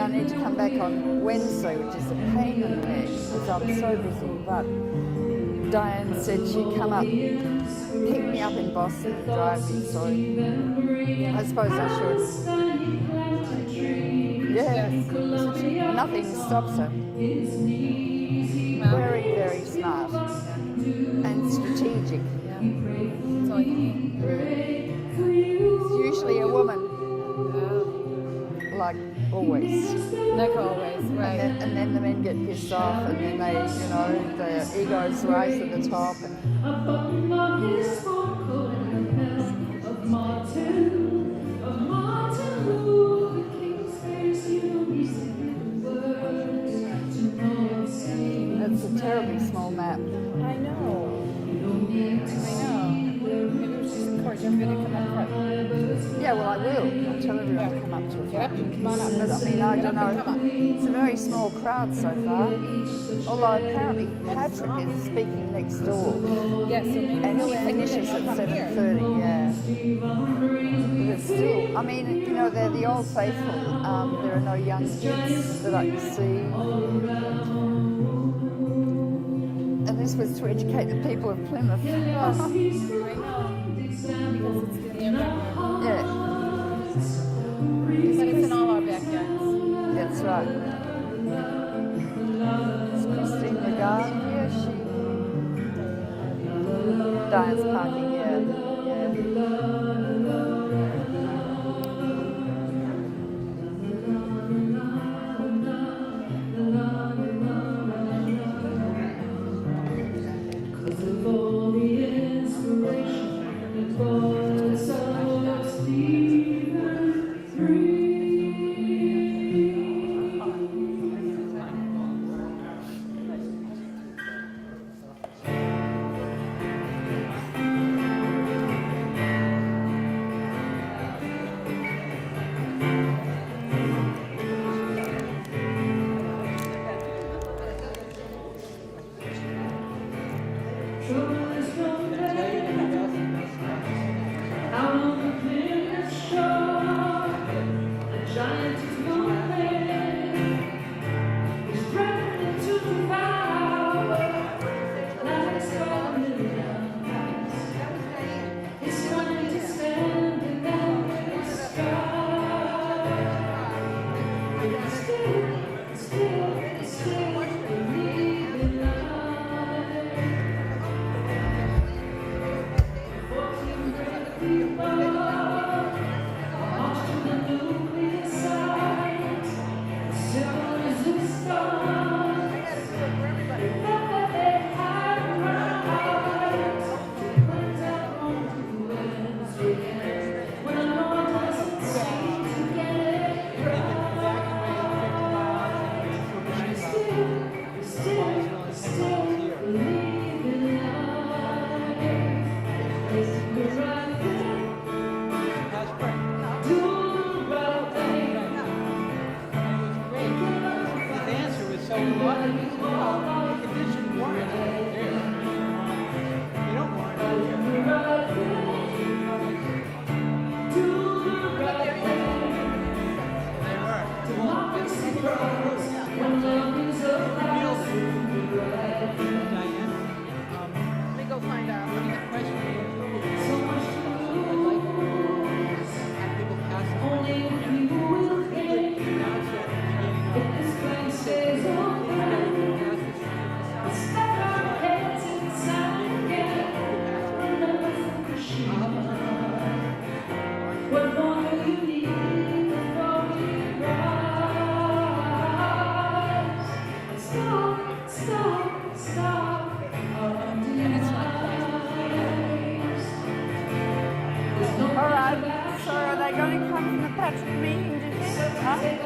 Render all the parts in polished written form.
I need to come back on Wednesday, which is a pain in the neck because I'm so busy. But Diane said she'd come up, pick me up in Boston and drive me, so I suppose I should. Yes, nothing stops her. Very, very smart and strategic. That's all you need. It's usually a woman, like always. Like always, right. And then the men get pissed off, and then they, the egos rise to the top. It's a terribly small map. I know. Maybe we should just, of course, you're going to come up front. Yeah, well, I will. I'll tell everyone to come up to it. Get up, come on up. But I mean, I don't know. It's a very small crowd so far. Although apparently Patrick is speaking next door. Yes, so maybe And he finishes at 7:30, yeah. But it's still, I mean, they're the old faithful. There are no young kids that I can see. And this was to educate the people of Plymouth. I know. Because it's Yeah. But it's in all our backyards. That's right. Is Christine Lagarde here? Diane's parking, yeah.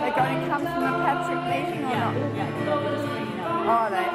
They're going to come from the Patrick meeting or not? Yeah. Are they?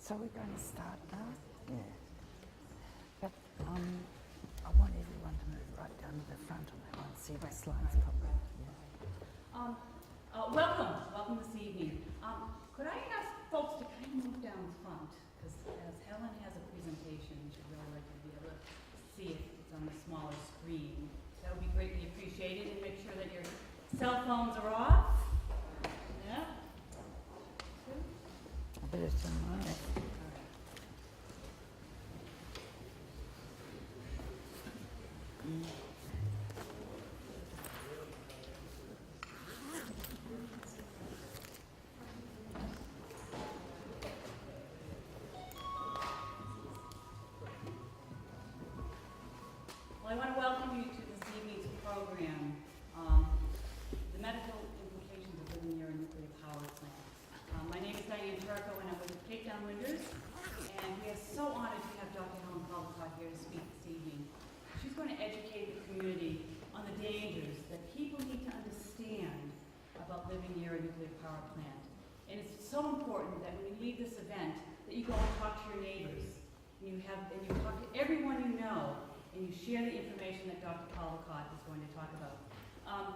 So we're going to start now? Yeah. But I want everyone to move right down to the front and they won't see the slides properly. Yeah. Welcome this evening. Could I ask folks to kind of move down front? Because as Helen has a presentation, she'd really like to be able to see it. It's on a smaller screen. That would be greatly appreciated, and make sure that your cell phones are off. Yeah. I better turn mine off. Well, I want to welcome you to this evening's program, the medical implications of living near a nuclear power plant. My name is Diane Turco, and I'm with Cape Town Winders, and we are so honored to have Dr. Helen Caldicott here to speak this evening. She's going to educate the community on the dangers that people need to understand about living near a nuclear power plant. And it's so important that when you leave this event, that you go and talk to your neighbors, and you talk to everyone you know, and you share the information that Dr. Caldicott is going to talk about.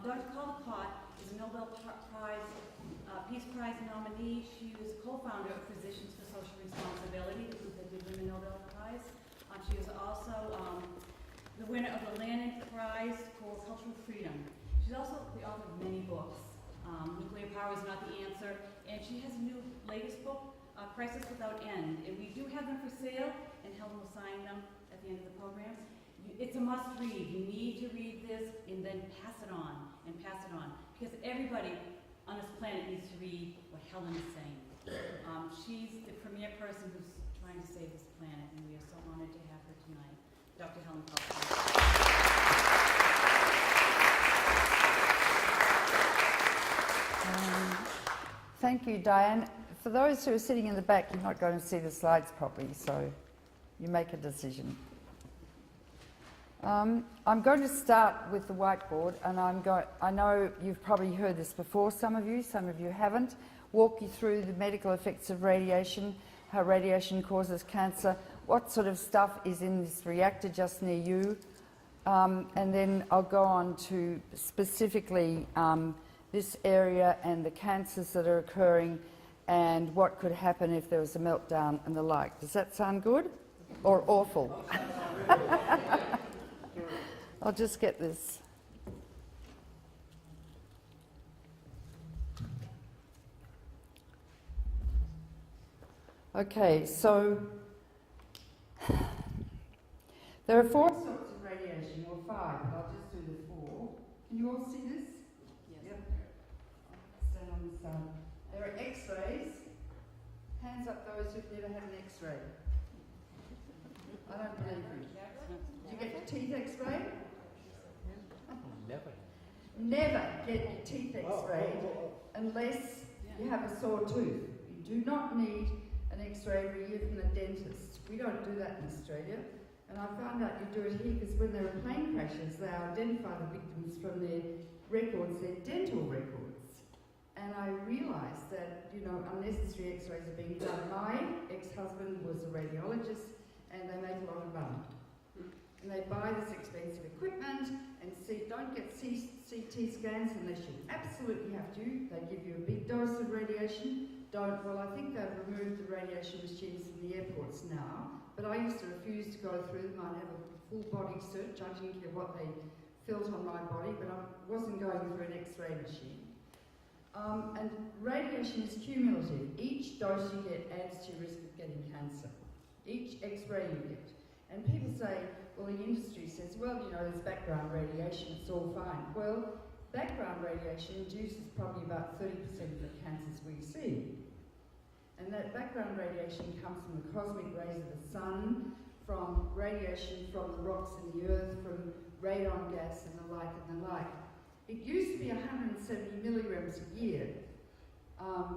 Dr. Caldicott is a Nobel Peace Prize nominee. She was co-founder of Physicians for Social Responsibility, the group that did win the Nobel Prize. She is also the winner of the Lenin Prize for Cultural Freedom. She's also the author of many books. Nuclear Power is Not the Answer, and she has a new latest book, Crisis Without End. And we do have them for sale, and Helen will sign them at the end of the program. It's a must read. You need to read this and then pass it on and pass it on, because everybody on this planet needs to read what Helen is saying. She's the premier person who's trying to save this planet, and we are so honored to have her tonight. Dr. Helen Caldicott. Thank you, Diane. For those who are sitting in the back, you're not going to see the slides properly, so you make a decision. I'm going to start with the whiteboard, and I know you've probably heard this before, some of you haven't. Walk you through the medical effects of radiation, how radiation causes cancer, what sort of stuff is in this reactor just near you, and then I'll go on to specifically this area and the cancers that are occurring and what could happen if there was a meltdown and the like. Does that sound good or awful? I'll just get this. Okay, so there are 4 sorts of radiation, or 5, but I'll just do the 4. Can you all see this? Yes. Yep. Stand on this side. There are X-rays. Hands up those who've never had an X-ray. I don't believe you. Did you get your teeth X-rayed? Never get your teeth X-rayed unless you have a sore tooth. You do not need an X-ray every year from the dentist. We don't do that in Australia. And I found out you do it here because when there are plane crashes, they identify the victims from their records, their dental records. And I realised that, unnecessary X-rays are being done. My ex-husband was a radiologist, and they make a lot of money. And they buy this expensive equipment and don't get CT scans unless you absolutely have to. They give you a big dose of radiation. I think they've removed the radiation machines in the airports now, but I used to refuse to go through them. I'd have a full body search. I didn't care what they felt on my body, but I wasn't going through an X-ray machine. And radiation is cumulative. Each dose you get adds to your risk of getting cancer. Each X-ray you get. And people say, well, the industry says, there's background radiation, it's all fine. Well, background radiation induces probably about 30% of the cancers we see. And that background radiation comes from the cosmic rays of the sun, from radiation from the rocks in the earth, from radon gas and the like and the like. It used to be 170 milligrams a year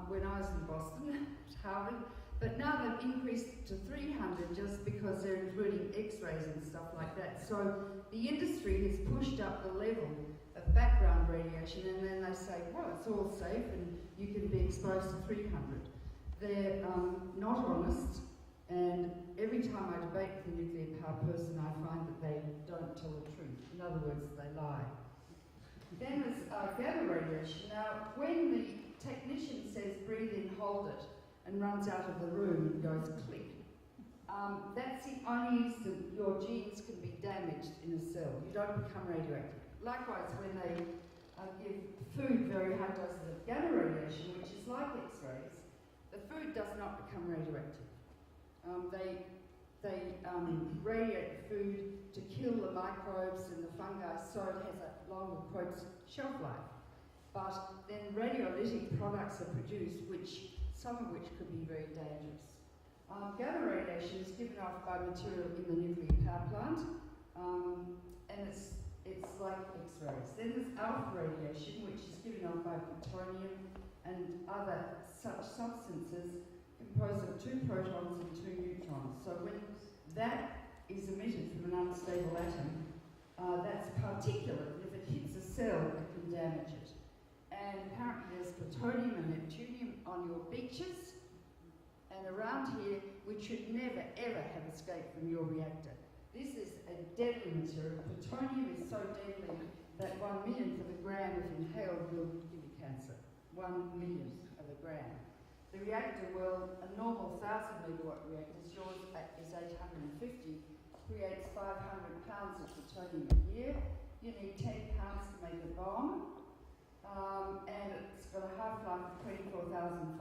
when I was in Boston, at Harvard. But now they've increased it to 300 just because they're including X-rays and stuff like that. So the industry has pushed up the level of background radiation, and then they say, well, it's all safe and you can be exposed to 300. they're not honest, and every time I debate with a nuclear power person, I find that they don't tell the truth. In other words, they lie. Then there's gamma radiation. Now, when the technician says breathe in, hold it, and runs out of the room and goes click, that's the only instant your genes can be damaged in a cell. You don't become radioactive. Likewise, when they give food very high doses of gamma radiation, which is like X-rays, the food does not become radioactive. They radiate the food to kill the microbes and the fungi, so it has a longer, quote, shelf life. But then radiolytic products are produced, some of which could be very dangerous. Gamma radiation is given off by material in the nuclear power plant, and it's like X-rays. Then there's alpha radiation, which is given off by plutonium and other such substances composed of 2 protons and 2 neutrons. So when that is emitted from an unstable atom, that's particulate. If it hits a cell, it can damage it. And apparently there's plutonium and neptunium on your beaches, and around here, which should never ever have escaped from your reactor. This is a deadly material. Plutonium is so deadly that 1 millionth of a gram, if inhaled, will give you cancer. 1 millionth of a gram. The reactor, well, a normal 1,000 megawatt reactor, yours is 850, creates 500 pounds of plutonium a year. You need 10 pounds to make a bomb. And it's got a half-life of 24,400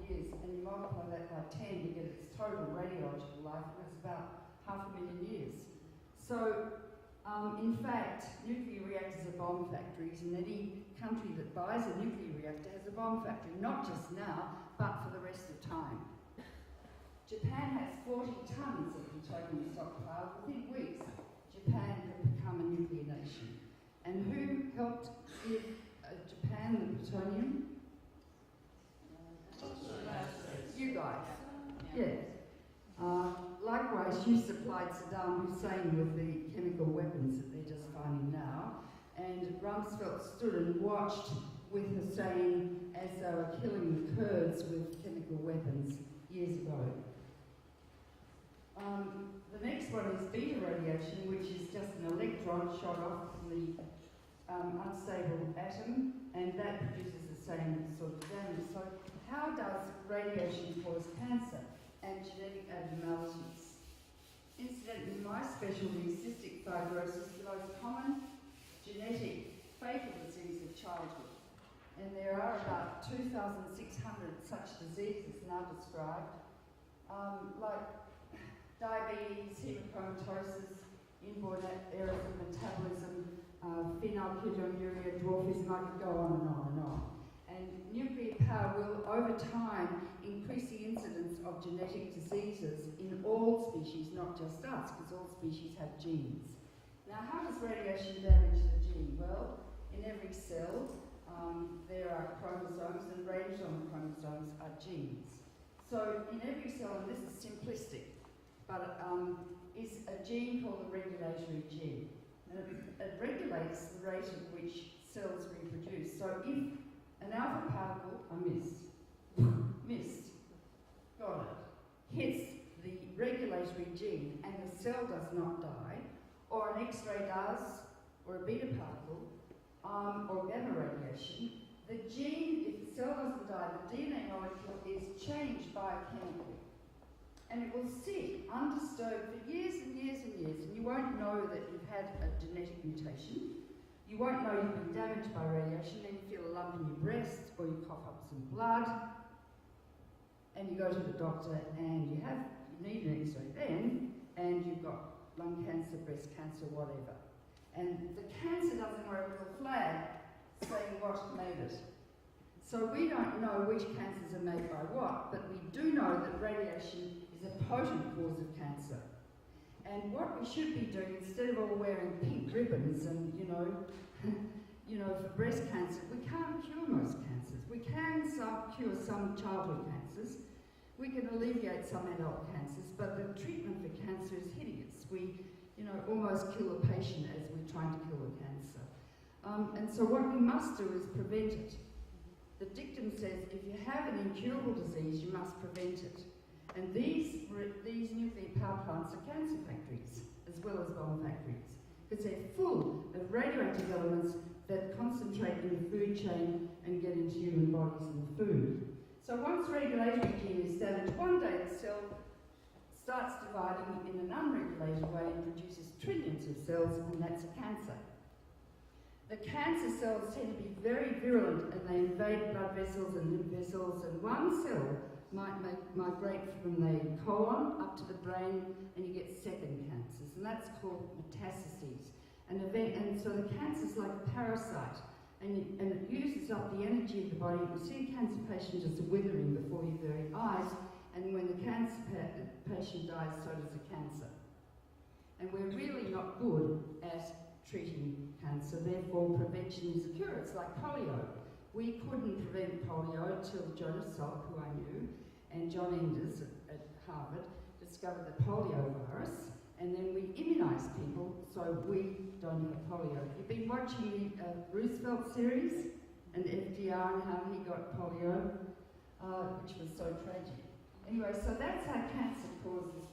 years, and you multiply that by 10 to get its total radiological life, and it's about 500,000 years. So, in fact, nuclear reactors are bomb factories, and any country that buys a nuclear reactor has a bomb factory, not just now, but for the rest of time. Japan has 40 tons of plutonium stockpile. Within weeks, Japan could become a nuclear nation. And who helped give Japan the plutonium? You guys. Yes. Likewise, you supplied Saddam Hussein with the chemical weapons that they're just finding now. And Rumsfeld stood and watched with Hussein as they were killing the Kurds with chemical weapons years ago. The next one is beta radiation, which is just an electron shot off from the unstable atom, and that produces the same sort of damage. So how does radiation cause cancer and genetic abnormalities? Incidentally, my specialty is cystic fibrosis, the most common genetic fatal disease of childhood. And there are about 2,600 such diseases now described, like diabetes, hemochromatosis, inborn errors of metabolism, phenylketonuria, dwarfism, I could go on and on and on. And nuclear power will, over time, increase the incidence of genetic diseases in all species, not just us, because all species have genes. Now, how does radiation damage the gene? Well, in every cell, there are chromosomes, and radiation chromosomes are genes. So in every cell, and this is simplistic, but is a gene called a regulatory gene. It regulates the rate at which cells reproduce. So if an alpha particle, got it, hits the regulatory gene and the cell does not die, or an X-ray does, or a beta particle, or gamma radiation, the gene, if the cell doesn't die, the DNA molecule is changed biochemically. And it will sit undisturbed for years and years and years, and you won't know that you've had a genetic mutation. You won't know you've been damaged by radiation, then you feel a lump in your breast, or you cough up some blood, and you go to the doctor, and you need an X-ray then, and you've got lung cancer, breast cancer, whatever. And the cancer doesn't wear a little flag saying what made it. So we don't know which cancers are made by what, but we do know that radiation is a potent cause of cancer. And what we should be doing, instead of all wearing pink ribbons and, for breast cancer, we can't cure most cancers. We can cure some childhood cancers. We can alleviate some adult cancers, but the treatment for cancer is hideous. We, almost kill a patient as we're trying to kill a cancer. And so what we must do is prevent it. The dictum says if you have an incurable disease, you must prevent it. And these nuclear power plants are cancer factories, as well as bomb factories, because they're full of radioactive elements that concentrate in the food chain and get into human bodies and food. So once regulatory gene is damaged, one day the cell starts dividing in an unregulated way and produces trillions of cells, and that's a cancer. The cancer cells tend to be very virulent, and they invade blood vessels and lymph vessels, and one cell might migrate from the colon up to the brain, and you get second cancers, and that's called metastases. And so the cancer is like a parasite, and it uses up the energy of the body. You see a cancer patient just withering before your very eyes, and when the cancer patient dies, so does the cancer. And we're really not good at treating cancer, therefore prevention is a cure. It's like polio. We couldn't prevent polio until Jonas Salk, who I knew, and John Enders at Harvard discovered the polio virus, and then we immunised people so we don't have polio. You've been watching the Roosevelt series and FDR and how he got polio, which was so tragic. Anyway, so that's how cancer causes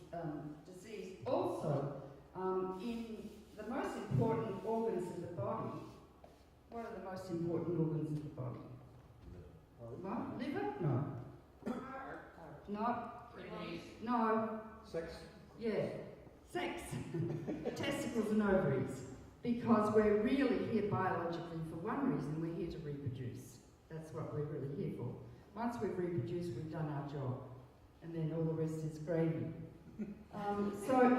disease. Also, in the most important organs of the body, what are the most important organs of the body? What? Liver? No. No. No. Sex? Yeah. Sex. Testicles and ovaries. Because we're really here biologically for one reason, we're here to reproduce. That's what we're really here for. Once we've reproduced, we've done our job. And then all the rest is gravy. So,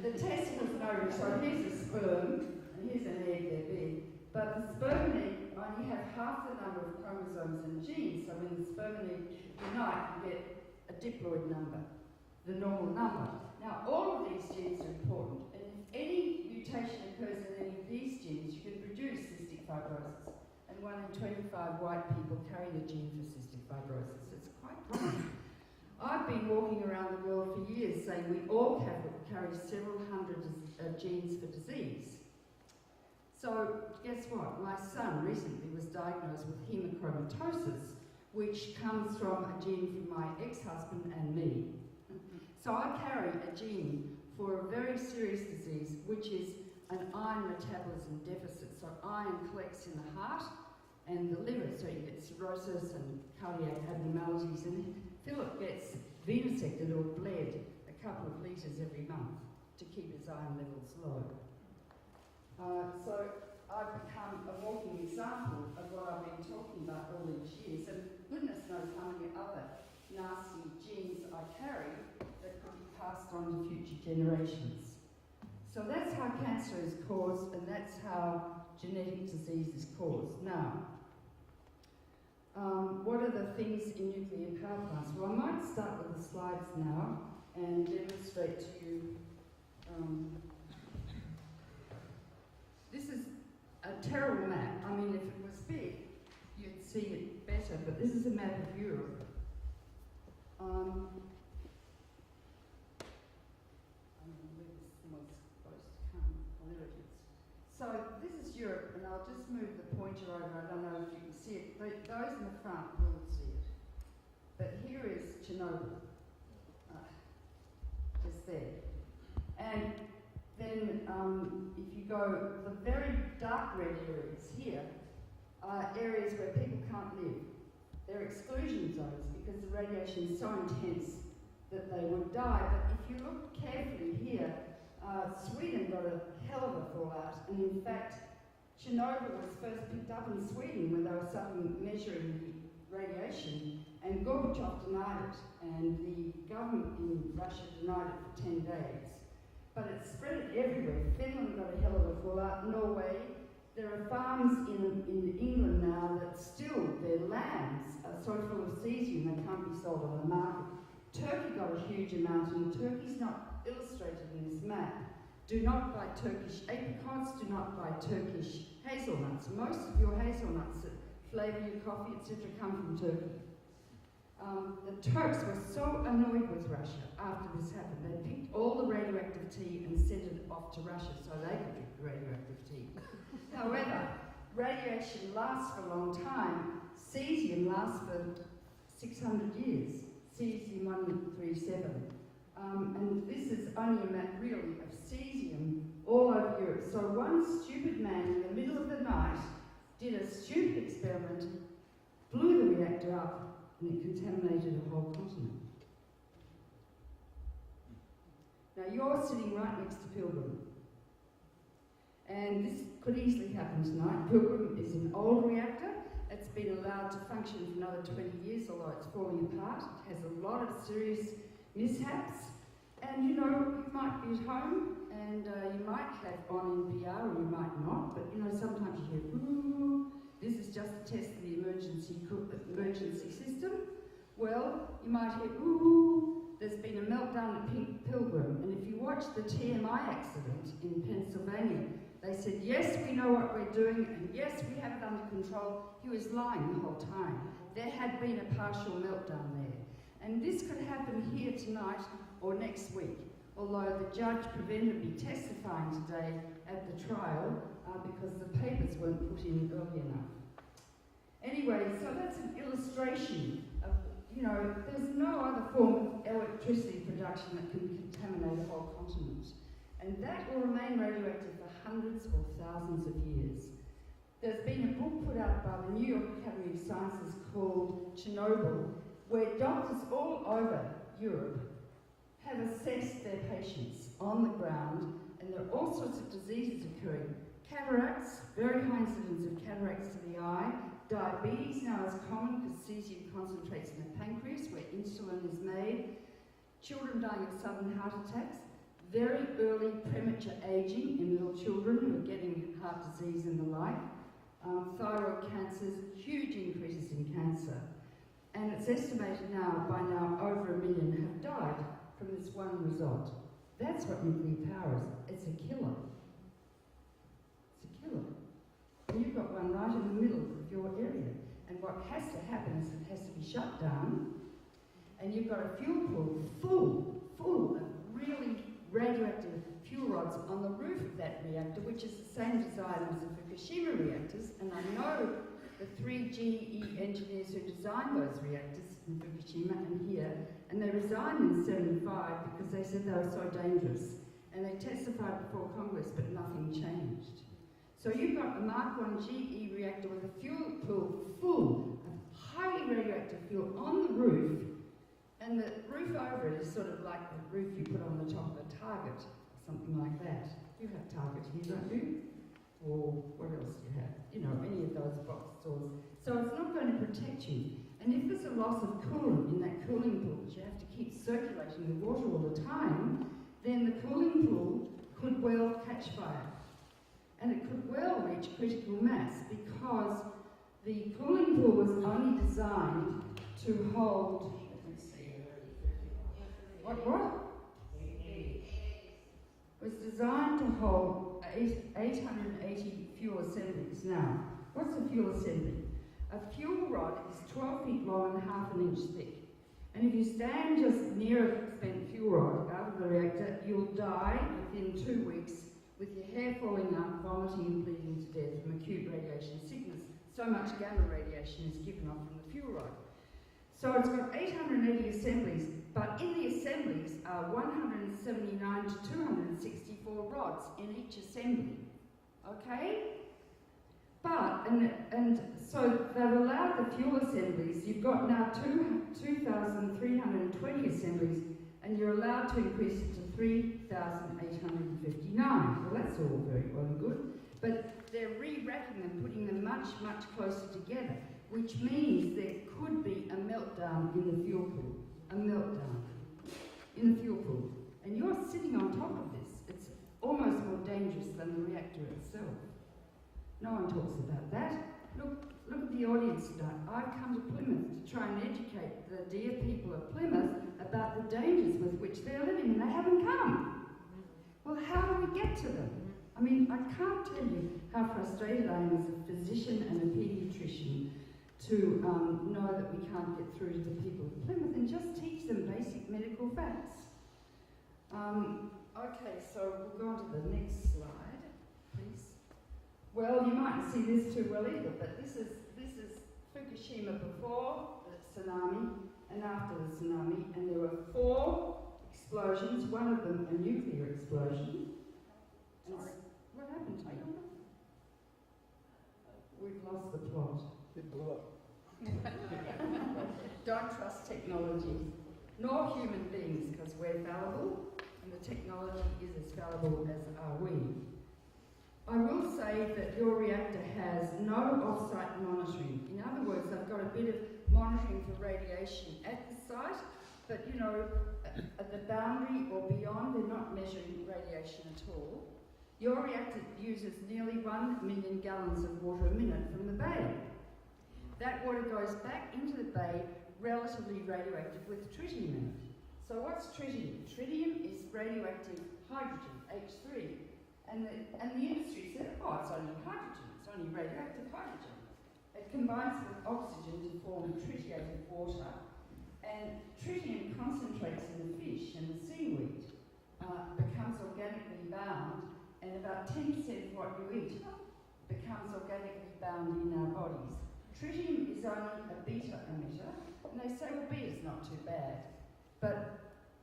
the testicles and ovaries, so here's a sperm, and here's an egg, they're big. But the sperm and egg only have half the number of chromosomes and genes, so when the sperm and egg unite, you get a diploid number, the normal number. Now, all of these genes are important, and if any mutation occurs in any of these genes, you can produce cystic fibrosis. And 1 in 25 white people carry the gene for cystic fibrosis. It's quite common. I've been walking around the world for years saying we all carry several hundred genes for disease. So, guess what? My son recently was diagnosed with hemochromatosis, which comes from a gene from my ex-husband and me. So I carry a gene for a very serious disease, which is an iron metabolism deficit. So iron collects in the heart and the liver, so you get cirrhosis and cardiac abnormalities. And Philip gets venesected or bled a couple of litres every month to keep his iron levels low. So I've become a walking example of what I've been talking about all these years, and goodness knows how many other nasty genes I carry that could be passed on to future generations. So that's how cancer is caused, and that's how genetic disease is caused. Now, what are the things in nuclear power plants? Well, I might start with the slides now and demonstrate to you. This is a terrible map. I mean, if it was big, you'd see it better, but this is a map of Europe. I don't know where this was supposed to come. Oh, there it is. So this is Europe, and I'll just move the pointer over. I don't know if you can see it. Those in the front will see it. But here is Chernobyl, just there. And then if you go, the very dark red areas here are areas where people can't live. They're exclusion zones because the radiation is so intense that they would die. But if you look carefully here, Sweden got a hell of a fallout, and in fact, Chernobyl was first picked up in Sweden when they were suddenly measuring the radiation, and Gorbachev denied it, and the government in Russia denied it for 10 days. But it spread everywhere. Finland got a hell of a fallout, Norway. There are farms in England now that still, their lambs are so full of cesium they can't be sold on the market. Turkey got a huge amount, and Turkey's not illustrated in this map. Do not buy Turkish apricots, do not buy Turkish hazelnuts. Most of your hazelnuts that flavour your coffee, etc., come from Turkey. The Turks were so annoyed with Russia after this happened, they picked all the radioactive tea and sent it off to Russia so they could drink the radioactive tea. However, radiation lasts for a long time. Cesium lasts for 600 years, cesium-137. And this is only a map, really, of cesium all over Europe. So one stupid man in the middle of the night did a stupid experiment, blew the reactor up, and it contaminated a whole continent. Now you're sitting right next to Pilgrim. And this could easily happen tonight. Pilgrim is an old reactor. It's been allowed to function for another 20 years, although it's falling apart. It has a lot of serious mishaps. And you know, you might be at home and you might have on NPR or you might not, but you know, sometimes you hear, ooh, this is just a test of the emergency system. Well, you might hear, ooh, there's been a meltdown at Pilgrim. And if you watch the TMI accident in Pennsylvania, they said, yes, we know what we're doing, and yes, we have it under control. He was lying the whole time. There had been a partial meltdown there. And this could happen here tonight or next week, although the judge prevented me testifying today at the trial because the papers weren't put in early enough. Anyway, so that's an illustration of, you know, there's no other form of electricity production that can contaminate a whole continent. And that will remain radioactive for hundreds or thousands of years. There's been a book put out by the New York Academy of Sciences called Chernobyl, where doctors all over Europe have assessed their patients on the ground, and there are all sorts of diseases occurring. Cataracts, very high incidence of cataracts to the eye. Diabetes now is common because cesium concentrates in the pancreas where insulin is made. Children dying of sudden heart attacks. Very early premature aging in little children who are getting heart disease and the like. Thyroid cancers, huge increases in cancer. And it's estimated now, by now, over 1 million have died from this one result. That's what nuclear power is. It's a killer. It's a killer. And you've got one right in the middle of your area. And what has to happen is it has to be shut down, and you've got a fuel pool full of really radioactive fuel rods on the roof of that reactor, which is the same design as the Fukushima reactors. And I know the 3 GE engineers who designed those reactors in Fukushima and here, and they resigned in '75 because they said they were so dangerous. And they testified before Congress, but nothing changed. So you've got a Mark I GE reactor with a fuel pool full of highly radioactive fuel on the roof, and the roof over it is sort of like the roof you put on the top of a Target, something like that. You have Target here, don't you? Or what else do you have? You know, any of those box stores. So it's not going to protect you. And if there's a loss of coolant in that cooling pool, which you have to keep circulating the water all the time, then the cooling pool could well catch fire. And it could well reach critical mass because the cooling pool was only designed to hold, let me see, what? Was designed to hold 880 fuel assemblies. Now, what's a fuel assembly? A fuel rod is 12 feet long and half an inch thick. And if you stand just near a spent fuel rod out of the reactor, you'll die within 2 weeks with your hair falling out, vomiting and bleeding to death from acute radiation sickness. So much gamma radiation is given off from the fuel rod. So it's got 880 assemblies, but in the assemblies are 179 to 264 rods in each assembly. Okay? But, and so they've allowed the fuel assemblies. You've got now 2,320 assemblies, and you're allowed to increase it to 3,859. Well, that's all very well and good, but they're re-racking them, putting them much, much closer together, which means there could be a meltdown in the fuel pool. A meltdown in the fuel pool. And you're sitting on top of this. It's almost more dangerous than the reactor itself. No one talks about that. Look at the audience tonight. I've come to Plymouth to try and educate the dear people of Plymouth about the dangers with which they're living, and they haven't come. Well, how do we get to them? I mean, I can't tell you how frustrated I am as a physician and a paediatrician to know that we can't get through to the people of Plymouth and just teach them basic medical facts. Okay, so we'll go on to the next slide, please. Well, you mightn't see this too well either, but this is Fukushima before the tsunami and after the tsunami, and there were 4 explosions, one of them a nuclear explosion. Sorry. What happened to I you? don't know. We've lost the plot. It blew up. Don't trust technology, nor human beings, because we're fallible, and the technology is as fallible as are we. I will say that your reactor has no off-site monitoring. In other words, they've got a bit of monitoring for radiation at the site, but you know, at the boundary or beyond, they're not measuring radiation at all. Your reactor uses nearly 1 million gallons of water a minute from the bay. That water goes back into the bay relatively radioactive with tritium in it. So what's tritium? Tritium is radioactive hydrogen, H3. And the industry said, oh, it's only hydrogen, it's only radioactive hydrogen. It combines with oxygen to form tritiated water, and tritium concentrates in the fish and the seaweed, becomes organically bound, and about 10% of what you eat becomes organically bound in our bodies. Tritium is only a beta emitter, and they say, well, beta's not too bad. But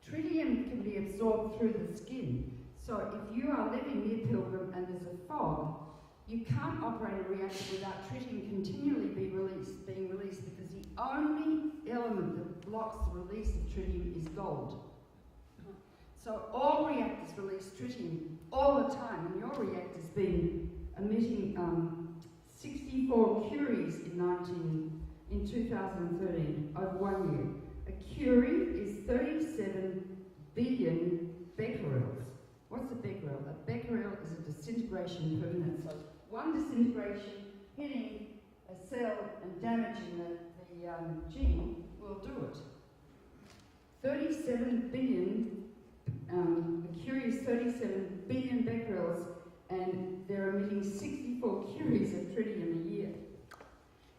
tritium can be absorbed through the skin. So if you are living near Pilgrim and there's a fog, you can't operate a reactor without tritium continually being released, because the only element that blocks the release of tritium is gold. So all reactors release tritium all the time, and your reactor's been emitting 64 curies in 2013 over 1 year. A curie is 37 billion becquerels. What's a becquerel? A becquerel is a disintegration per minute. So one disintegration hitting a cell and damaging the gene will do it. 37 billion, the curie is 37 billion becquerels, and they're emitting 64 curies of tritium a year.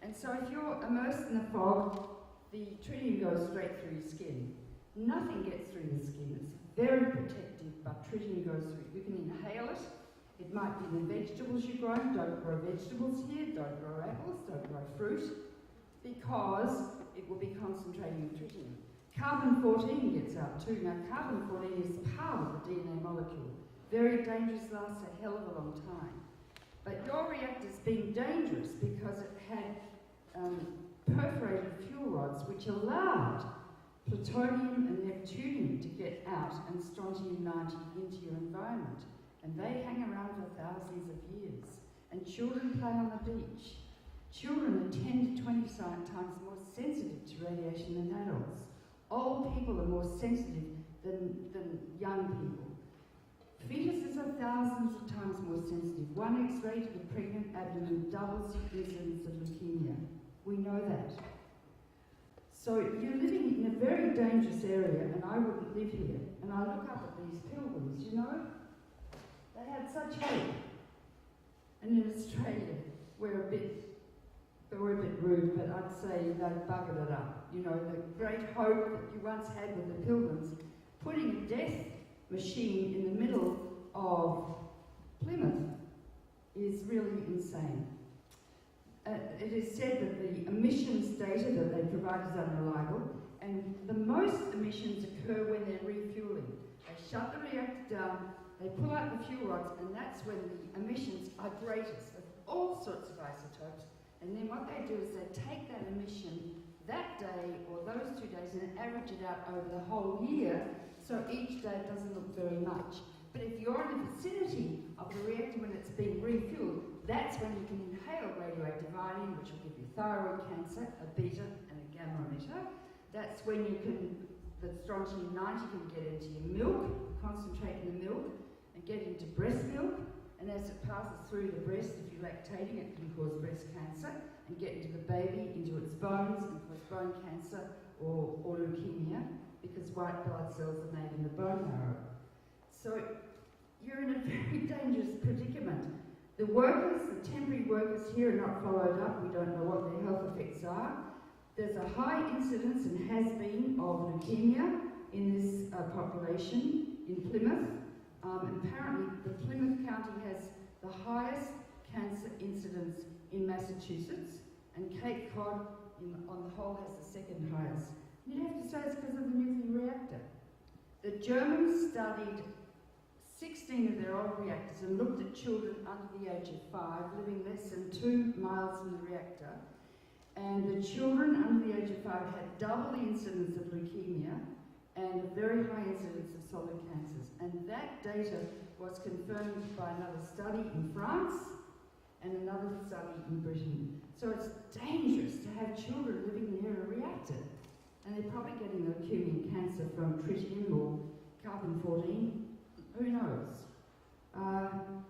And so if you're immersed in the fog, the tritium goes straight through your skin. Nothing gets through the skin. It's very protective, but tritium goes through. You can inhale it. It might be in the vegetables you grow. Don't grow vegetables here. Don't grow apples. Don't grow fruit, because it will be concentrating tritium. Carbon-14 gets out too. Now, carbon-14 is part of the DNA molecule. Very dangerous, lasts a hell of a long time. But your reactor's been dangerous because it had perforated fuel rods which allowed plutonium and neptunium to get out and strontium-90 into your environment. And they hang around for thousands of years. And children play on the beach. Children are 10 to 20 times more sensitive to radiation than adults. Old people are more sensitive than young people. Fetuses are thousands of times more sensitive. One X-ray to the pregnant abdomen doubles the incidence of leukemia. We know that. So you're living in a very dangerous area, and I wouldn't live here. And I look up at these pilgrims, you know, they had such hope. And in Australia, we're a bit rude, but I'd say they've buggered it up. You know, the great hope that you once had with the pilgrims, putting a death machine in the middle of Plymouth is really insane. It is said that the emissions data that they provide is unreliable, and the most emissions occur when they're refueling. They shut the reactor down, they pull out the fuel rods, and that's when the emissions are greatest of all sorts of isotopes. And then what they do is they take that emission that day or those 2 days and average it out over the whole year, so each day it doesn't look very much. But if you're in the vicinity of the reactor when it's being refueled, that's when you can inhale radioactive iodine, which will give you thyroid cancer, a beta and a gamma emitter. That's when the strontium-90 can get into your milk, concentrate in the milk, and get into breast milk. And as it passes through the breast, if you're lactating, it can cause breast cancer and get into the baby, into its bones, and cause bone cancer or leukemia, because white blood cells are made in the bone marrow. So you're in a very dangerous predicament. The workers, the temporary workers here are not followed up. We don't know what their health effects are. There's a high incidence, and has been, of leukemia in this population in Plymouth. Apparently, the Plymouth County has the highest cancer incidence in Massachusetts, and Cape Cod on the whole has the second highest. You'd have to say it's because of the nuclear reactor. The Germans studied 16 of their old reactors and looked at children under the age of 5 living less than 2 miles from the reactor, and the children under the age of 5 had double the incidence of leukemia and a very high incidence of solid cancers. And that data was confirmed by another study in France and another study in Britain. So it's dangerous to have children living near a reactor. And they're probably getting leukemia and cancer from tritium or carbon-14. Who knows?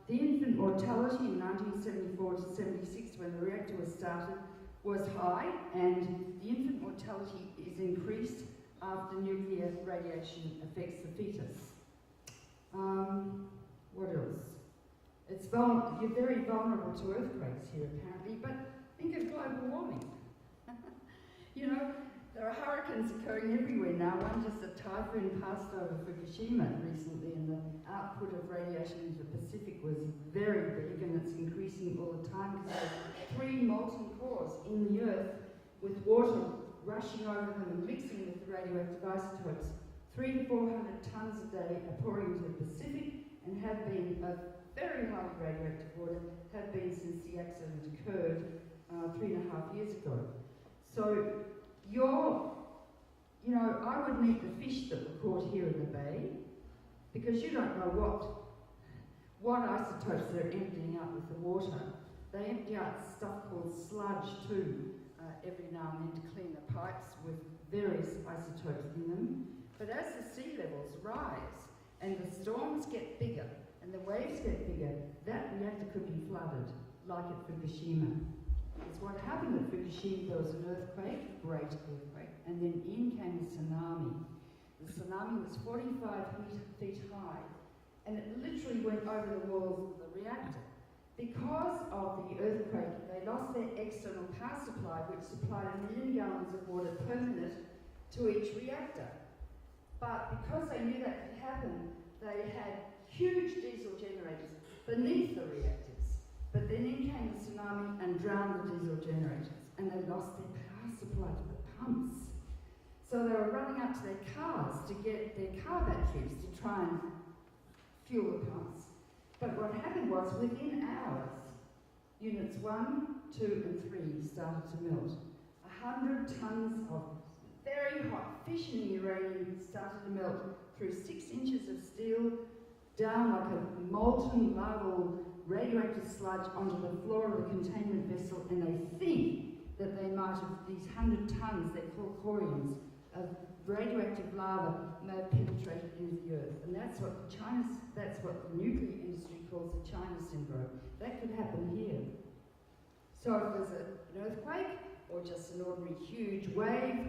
The infant mortality in 1974 to 76, when the reactor was started, was high, and the infant mortality is increased after nuclear radiation affects the fetus. What else? You're very vulnerable to earthquakes here, apparently, but think of global warming. You know, there are hurricanes occurring everywhere now. Just a typhoon passed over Fukushima recently, and the output of radiation into the Pacific was very big, and it's increasing all the time because there are 3 molten cores in the Earth with water rushing over them and mixing with the radioactive isotopes. 300 to 400 tons a day are pouring into the Pacific and have been of very highly radioactive water, have been since the accident occurred 3.5 years ago. So I would eat the fish that were caught here in the bay, because you don't know what isotopes they're emptying out with the water. They empty out stuff called sludge too, every now and then to clean the pipes with various isotopes in them. But as the sea levels rise and the storms get bigger and the waves get bigger, that reactor could be flooded, like at Fukushima. It's what happened at Fukushima. There was an earthquake, great earthquake, and then in came the tsunami. The tsunami was 45 feet high, and it literally went over the walls of the reactor. Because of the earthquake, they lost their external power supply, which supplied 1 million gallons of water per minute to each reactor. But because they knew that could happen, they had huge diesel generators beneath the reactors. But then in came the tsunami and drowned the diesel generators, and they lost their power supply to the pumps. So they were running up to their cars to get their car batteries to try and fuel the pumps. But what happened was, within hours, units 1, 2 and 3 started to melt. 100 tons of very hot fission uranium started to melt through 6 inches of steel, down like a molten larval radioactive sludge onto the floor of the containment vessel, and they think that they might have, these 100 tons, they're called coriums, of radioactive lava may have penetrated into the earth. And that's what the nuclear industry calls the China syndrome. That could happen here. So if there's an earthquake, or just an ordinary huge wave,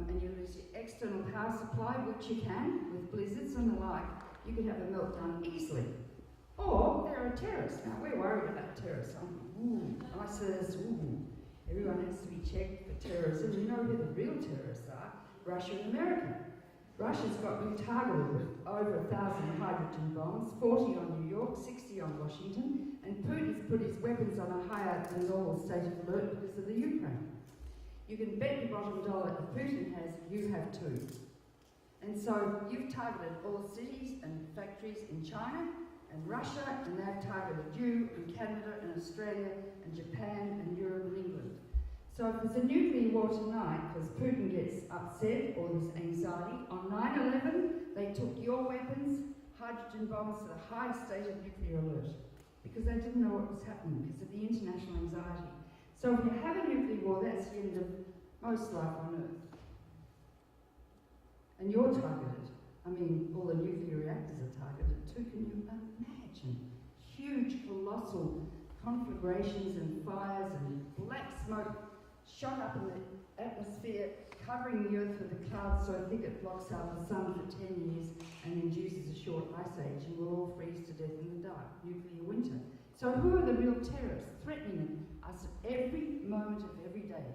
and you lose your external power supply, which you can, with blizzards and the like, you could have a meltdown easily. Or there are terrorists. Now, we're worried about terrorists, aren't we? Ooh, ISIS, ooh. Everyone has to be checked for terrorism. You know who the real terrorists are? Russia and America. Russia's got me targeted with over 1,000 hydrogen bombs, 40 on New York, 60 on Washington, and Putin's put his weapons on a higher than normal state of alert because of the Ukraine. You can bet your bottom dollar if Putin has, you have too. And so you've targeted all cities and factories in China and Russia, and they've targeted you in Canada and Australia and Japan and Europe and England. So if there's a nuclear war tonight, because Putin gets upset or there's anxiety, on 9/11 they took your weapons, hydrogen bombs, to the high state of nuclear alert, because they didn't know what was happening because of the international anxiety. So if you have a nuclear war, that's the end of most life on Earth. And you're targeted. I mean, all the nuclear reactors are targeted too. Can you imagine? Huge, colossal conflagrations and fires and black smoke shot up in the atmosphere, covering the Earth with a cloud so thick it blocks out the sun for 10 years and induces a short ice age, and we'll all freeze to death in the dark. Nuclear winter. So who are the real terrorists threatening us at every moment of every day?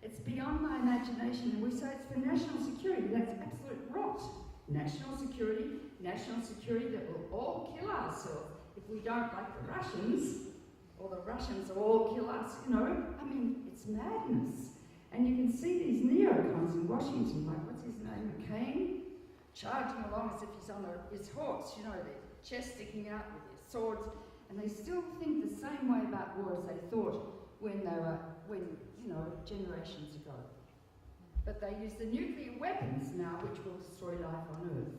It's beyond my imagination, and we say it's for national security. That's absolute rot. national security that will all kill ourselves if we don't like the Russians, or the Russians will all kill us, you know. I mean, it's madness. And you can see these neocons in Washington, like, what's his name, McCain, charging along as if he's on his horse, you know, their chest sticking out with their swords, and they still think the same way about war as they thought when generations ago. But they use the nuclear weapons now, which will destroy life on Earth.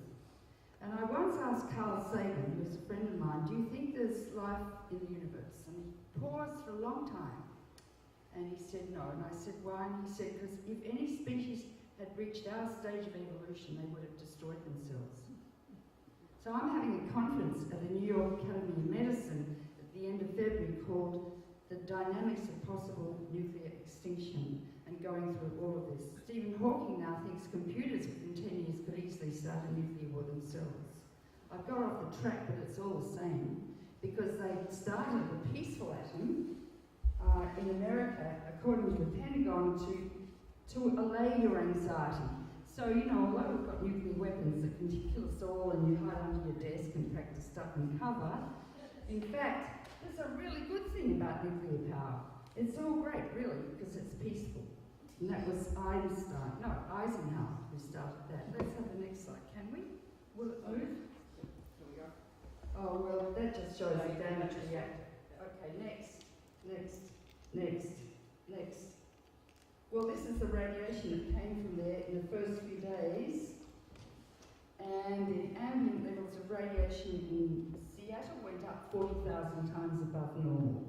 And I once asked Carl Sagan, who's a friend of mine, do you think there's life in the universe? And he paused for a long time. And he said no. And I said, why? And he said, because if any species had reached our stage of evolution, they would have destroyed themselves. So I'm having a conference at the New York Academy of Medicine at the end of February called The Dynamics of Possible Nuclear Extinction, and going through all of this. Stephen Hawking now thinks computers within 10 years could easily start a nuclear war themselves. I've got off the track, but it's all the same, because they started a peaceful atom in America, according to the Pentagon, to allay your anxiety. So, you know, although we've got nuclear weapons that can kill us all and you hide under your desk and practice stuff and cover, in fact, there's a really good thing about nuclear power. It's all great, really, because it's peaceful. And that was Eisenhower who started that. Let's have the next slide, can we? Will it move? Here we go. Oh, well, that just shows the damage reactor. Okay, next. Well, this is the radiation that came from there in the first few days. And the ambient levels of radiation in Seattle went up 40,000 times above normal.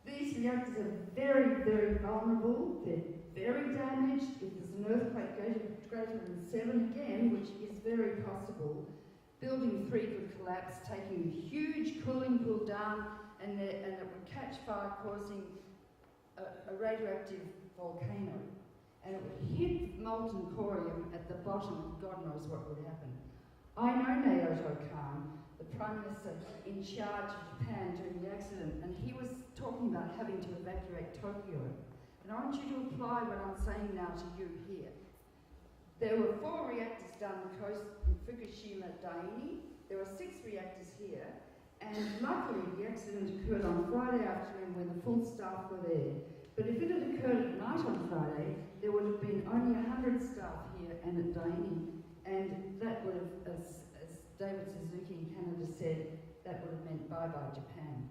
These reactors are very, very vulnerable. They're very damaged. If there's an earthquake greater than 7 again, which is very possible, Building 3 could collapse, taking a huge cooling pool down, and it would catch fire, causing a radioactive volcano. And it would hit molten corium at the bottom. God knows what would happen. I know Naoto Kan, the Prime Minister in charge of Japan during the accident, and he was talking about having to evacuate Tokyo. And I want you to apply what I'm saying now to you here. There were 4 reactors down the coast in Fukushima-type. There were 6 reactors here, and luckily the accident occurred on Friday afternoon when the full staff were there. But if it had occurred at night on Friday, there would have been only 100 staff here and at Daini, and that would have, as David Suzuki in Canada said, that would have meant bye-bye Japan.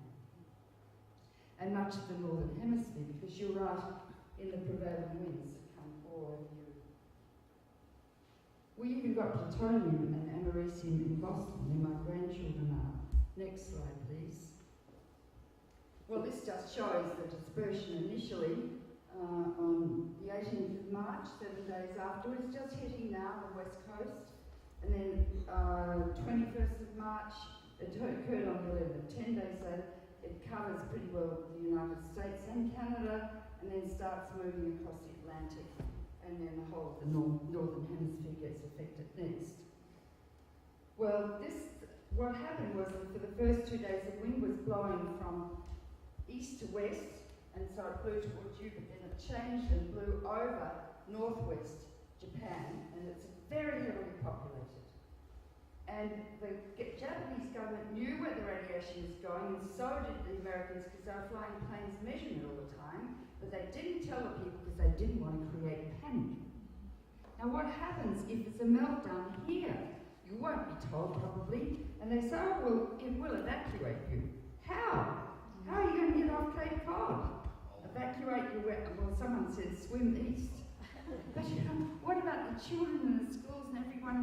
And much of the Northern Hemisphere, because you're right in the prevailing winds that come all over you. We even got plutonium and americium in Boston, where my grandchildren are. Next slide, please. Well, this just shows the dispersion initially on the 18th of March, 7 days afterwards, just hitting now the west coast. And then 21st of March, it occurred on the 11th. 10 days later, it covers pretty well the United States and Canada, and then starts moving across the Atlantic. And then the whole of the northern hemisphere gets affected next. Well, what happened was that for the first 2 days, the wind was blowing from east to west, and so it blew towards you, but then it changed and blew over northwest Japan, and it's very heavily populated. And the Japanese government knew where the radiation was going, and so did the Americans, because they were flying planes measuring it all the time, but they didn't tell the people because they didn't want to create panic. Now what happens if it's a meltdown here? You won't be told probably, and they say, oh, well, it will evacuate you. How? How are you going to get off Cape Cod? Evacuate your weapon. Well, someone said swim east. But you know, what about the children in the schools and everyone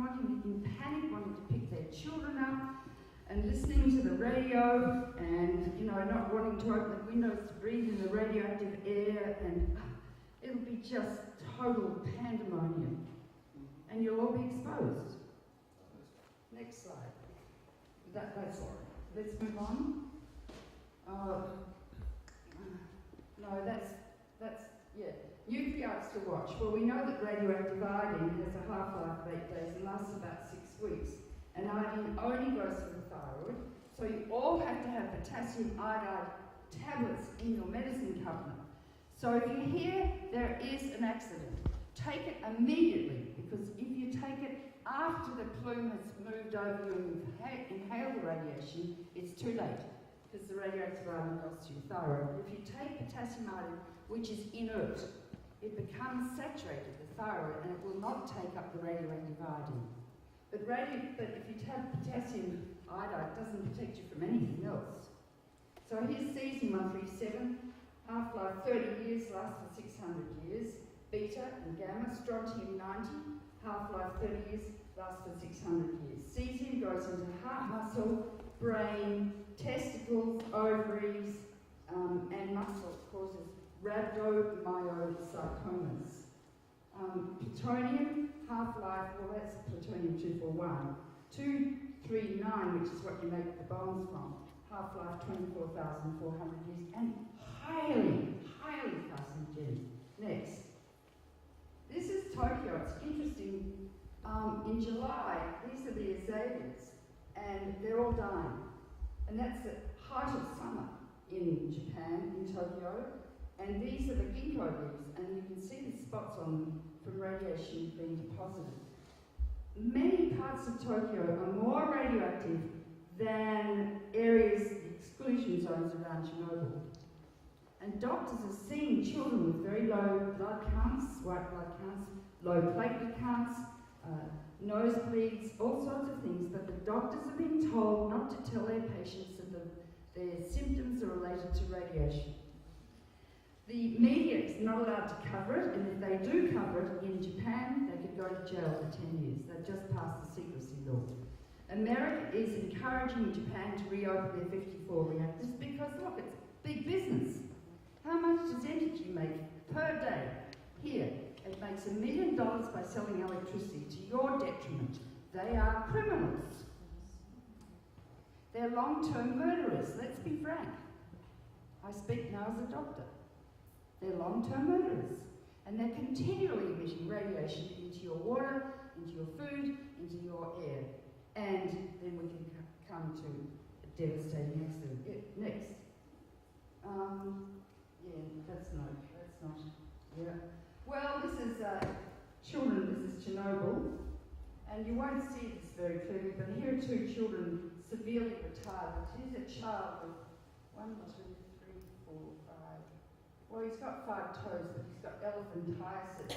in panic, wanting to pick their children up and listening to the radio and, you know, not wanting to open the windows to breathe in the radioactive air, and it'll be just total pandemonium. And you'll all be exposed. Next slide. That's all. Let's move on. No, that's yeah. Nuclides to watch. Well, we know that radioactive iodine has a half-life of 8 days and lasts about 6 weeks. And iodine only goes to the thyroid, so you all have to have potassium iodide tablets in your medicine cabinet. So if you hear there is an accident, take it immediately, because if you take it after the plume has moved over you and inhaled the radiation, it's too late because the radioactive ion goes to your thyroid. If you take potassium iodide, which is inert, it becomes saturated with thyroid and it will not take up the radioactive iodine. But if you have potassium iodide, it doesn't protect you from anything else. So here's cesium-137, half-life 30 years, lasts for 600 years. Beta and gamma, strontium-90, half-life 30 years, lasts for 600 years. Cesium goes into heart muscle, brain, testicles, ovaries, and muscle. It causes rhabdomyosarcomas. Plutonium, half-life, well that's plutonium-241. 239, which is what you make the bombs from, half-life 24,400 years, and highly carcinogenic. Next. This is Tokyo. It's interesting. In July, these are the azaleas, and they're all dying. And that's the height of summer in Japan, in Tokyo. And these are the ginkgo leaves, and you can see the spots on them from radiation being deposited. Many parts of Tokyo are more radioactive than areas, the exclusion zones around Chernobyl. And doctors are seeing children with very low blood counts, white blood counts, low platelet counts, nosebleeds, all sorts of things, but the doctors have been told not to tell their patients that their symptoms are related to radiation. The media is not allowed to cover it, and if they do cover it in Japan, they could go to jail for 10 years. They've just passed the secrecy law. America is encouraging Japan to reopen their 54 reactors because, look, it's big business. How much does energy make per day? Here, it makes $1 million by selling electricity to your detriment. They are criminals. They're long-term murderers, let's be frank. I speak now as a doctor. They're long-term murderers. And they're continually emitting radiation into your water, into your food, into your air. And then we can come to a devastating accident. Next. That's not, yeah. Well, this is children, this is Chernobyl. And you won't see this very clearly, but here are two children severely retarded. Here's a child with 1, 2, 3, 4, 5. Well, he's got 5 toes, but he's got elephantiasis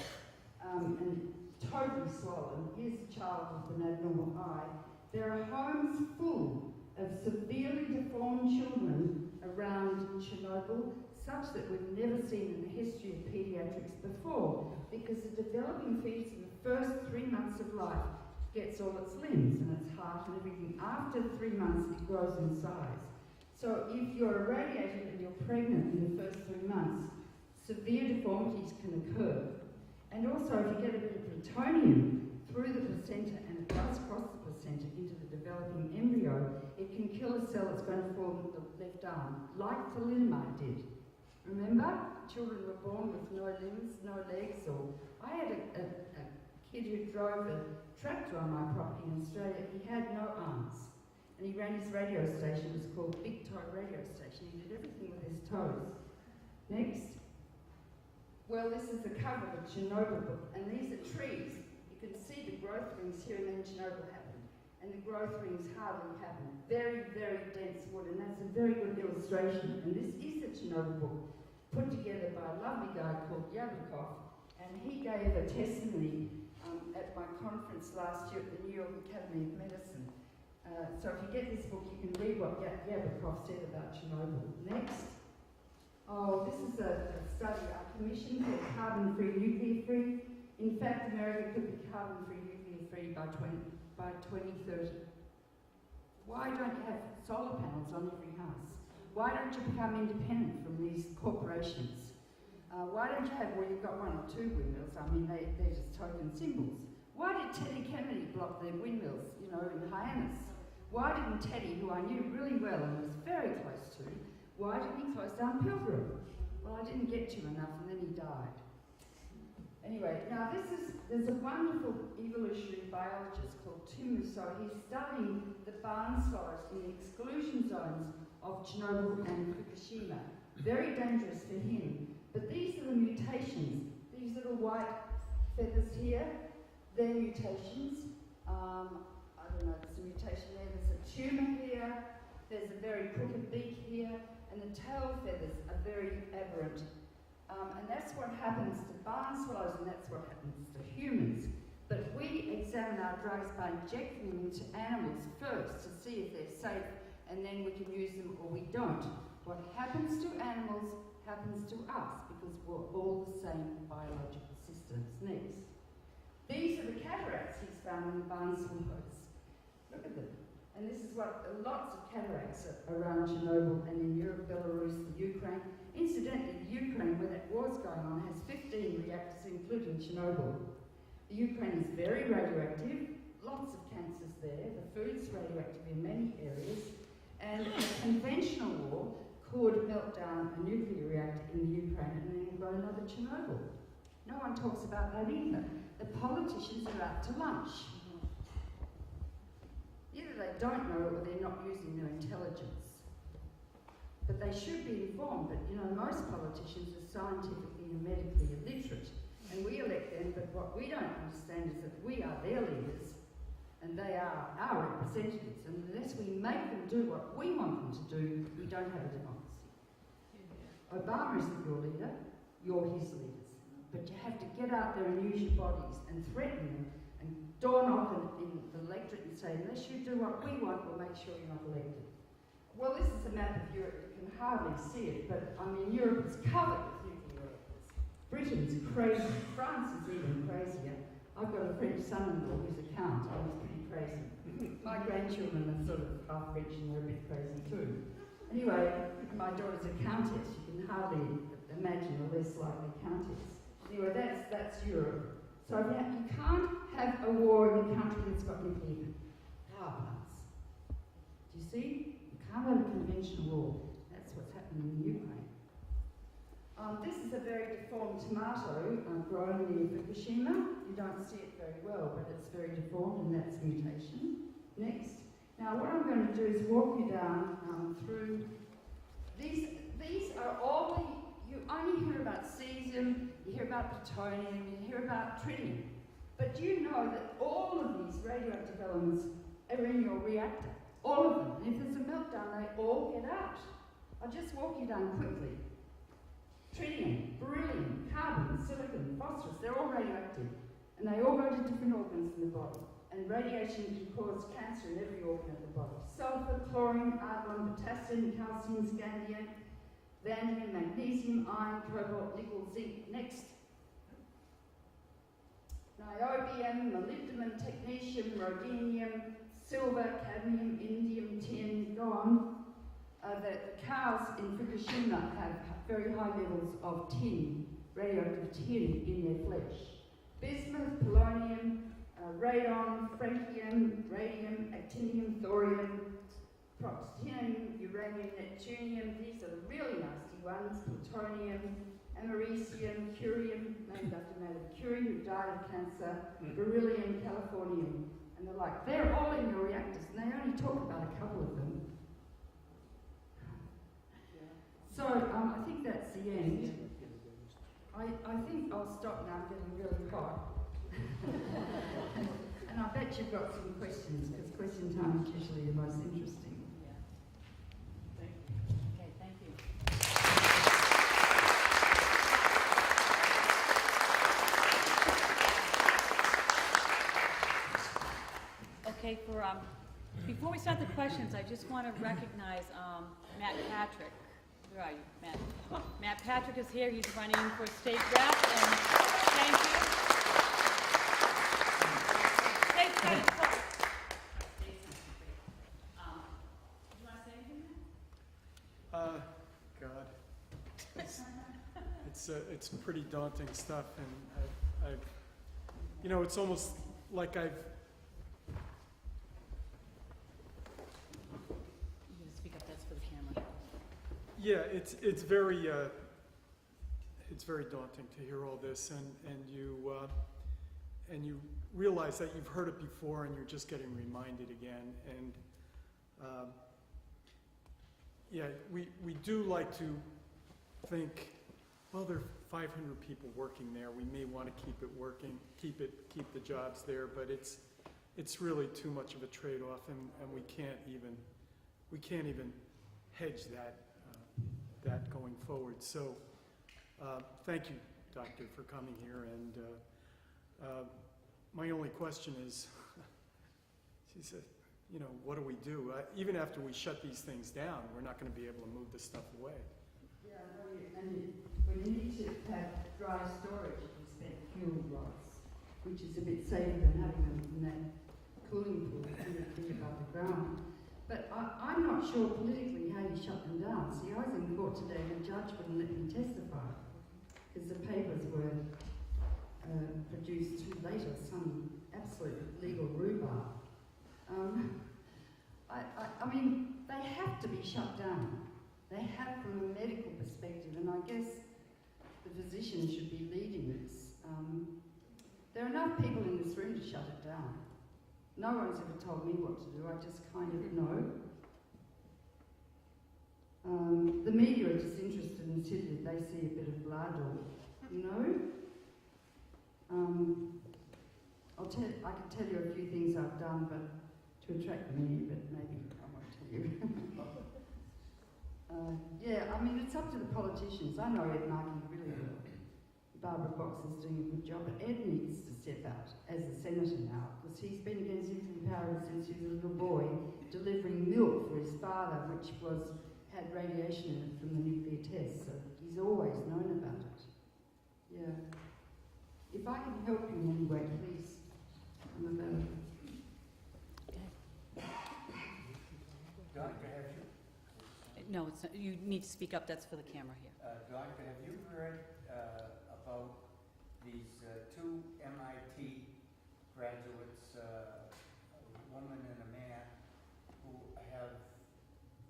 and totally swollen. Here's a child with an abnormal eye. There are homes full of severely deformed children around Chernobyl, such that we've never seen in the history of paediatrics before, because the developing fetus in the first 3 months of life gets all its limbs and its heart and everything. After 3 months, it grows in size. So if you're irradiated and you're pregnant in the first 3 months, severe deformities can occur. And also, if you get a bit of plutonium through the placenta and it does cross the placenta into the developing embryo, it can kill a cell that's going to form the left arm, like thalidomide did. Remember? Children were born with no limbs, no legs, or I had a kid who drove a tractor on my property in Australia. He had no arms. And he ran his radio station. It was called Big Toe Radio Station. He did everything with his toes. Next. Well, this is the cover of the Chernobyl book. And these are trees. You can see the growth rings here, and then Chernobyl happened. And the growth rings hardly happened. Very, very dense wood. And that's a very good illustration. And this is the Chernobyl book, put together by a lovely guy called Yabakov. And he gave a testimony at my conference last year at the New York Academy of Medicine. So if you get this book, you can read what Yabakov said about Chernobyl. Next. Oh, this is a study I commissioned for carbon-free, nuclear-free. In fact, America could be carbon-free, nuclear-free by 2030. Why don't you have solar panels on every house? Why don't you become independent from these corporations? Why don't you have, well, you've got 1 or 2 windmills. I mean, they're just token symbols. Why did Teddy Kennedy block their windmills, in Hyannis? Why didn't Teddy, who I knew really well and was very close to, why didn't he close down Pilgrim? Well, I didn't get to him enough, and then he died. Anyway, now there's a wonderful evolutionary biologist called Tim Mousseau. He's studying the barn swallows in the exclusion zones of Chernobyl and Fukushima. Very dangerous for him. But these are the mutations. These little white feathers here, they're mutations. I don't know, there's a mutation there, there's a tumour here, there's a very crooked beak here, and the tail feathers are very aberrant. And that's what happens to barn swallows, and that's what happens to humans. But we examine our drugs by injecting them into animals first to see if they're safe, and then we can use them or we don't. What happens to animals happens to us because we're all the same biological systems. Next. These are the cataracts he's found in the barn swallows. Look at them. And this is what lots of cataracts around Chernobyl and in Europe, Belarus, the Ukraine. Incidentally, the Ukraine, where that war's going on, has 15 reactors, including Chernobyl. The Ukraine is very radioactive, lots of cancers there, the food's radioactive in many areas, and a conventional war could melt down a nuclear reactor in the Ukraine and then grow another Chernobyl. No one talks about that either. The politicians are out to lunch. Either they don't know or they're not using their intelligence. But they should be informed, but you know, most politicians are scientifically and medically illiterate. And we elect them, but what we don't understand is that we are their leaders and they are our representatives. And unless we make them do what we want them to do, we don't have a democracy. Obama isn't your leader, you're his leaders. But you have to get out there and use your bodies and threaten them and door knock in the electorate and say, unless you do what we want, we'll make sure you're not elected. Well, this is a map of Europe. You can hardly see it, but I mean, Europe is covered with nuclear reactors. Britain's crazy. France is even crazier. I've got a French son-in-law who's a count. I was pretty crazy. My grandchildren are sort of half French and they're a bit crazy too. Anyway, my daughter's a countess. You can hardly imagine a less likely countess. Anyway, that's Europe. So you can't have a war in a country that's got nuclear power plants. Do you see? You can't have a conventional war. That's what's happening in Ukraine. This is a very deformed tomato grown near Fukushima. You don't see it very well, but it's very deformed, and that's mutation. Next. Now, what I'm going to do is walk you down through these. These are all the. You only hear about cesium, you hear about plutonium, you hear about tritium. But do you know that all of these radioactive elements are in your reactor? All of them. And if there's a meltdown, they all get out. I'll just walk you down quickly. Tritium, beryllium, carbon, silicon, phosphorus, they're all radioactive. And they all go to different organs in the body. And radiation can cause cancer in every organ of the body. Sulfur, chlorine, argon, potassium, calcium, scandium, vanadium, magnesium, iron, cobalt, nickel, zinc. Next. Niobium, molybdenum, technetium, rhodinium, silver, cadmium, indium, tin, go on. The cows in Fukushima have very high levels of tin, radioactive tin in their flesh. Bismuth, polonium, radon, francium, radium, actinium, thorium, protium, uranium, neptunium. These are the really nasty ones. Plutonium, americium, curium, named after Madame Curie, who died of cancer, beryllium, californium, and the like. They're all in your reactors, and they only talk about a couple of them. So I think that's the end. I think I'll stop now. I'm getting really hot. And I bet you've got some questions, because question time is usually the most interesting. Yeah. Thank you. Okay, thank you. Okay, before we start the questions, I just want to recognize Matt Patrick. Where are you, Matt? Matt Patrick is here. He's running for state rep, and thank you. State rep. Do you want to say anything, Matt? God, it's pretty daunting stuff, and I've it's almost like I've. Yeah, it's very daunting to hear all this, and you realize that you've heard it before, and you're just getting reminded again. And we do like to think, well, there are 500 people working there. We may want to keep it working, keep the jobs there, but it's really too much of a trade-off, and we can't even hedge that going forward. So thank you, Doctor, for coming here. And my only question is, she said, you know, what do we do? Even after we shut these things down, we're not going to be able to move this stuff away. Yeah, and we need to have dry storage of the spent fuel rods, which is a bit safer than having them in that cooling pool 200 feet above the ground. But I'm not sure politically how you shut them down. See, I was in court today and the judge wouldn't let me testify because the papers were produced too late or some absolute legal rhubarb. I mean, they have to be shut down. They have from a medical perspective, and I guess the physician should be leading this. There are enough people in this room to shut it down. No one's ever told me what to do, I just kind of know. The media are just interested in city if they see a bit of blood or, you know. I can tell you a few things I've done, but to attract the media, but maybe I won't tell you. Yeah, I mean, it's up to the politicians. I know Ed Markey really well. Barbara Box is doing a good job, but Ed needs to step out as a senator now, because he's been against nuclear power since he was a little boy, delivering milk for his father, which had radiation in it from the nuclear tests, so he's always known about it. Yeah. If I can help you in any way, please, I'm available. Doctor, have you? No, it's not, you need to speak up. That's for the camera here. Doctor, have you heard about these two MIT graduates, a woman and a man, who have,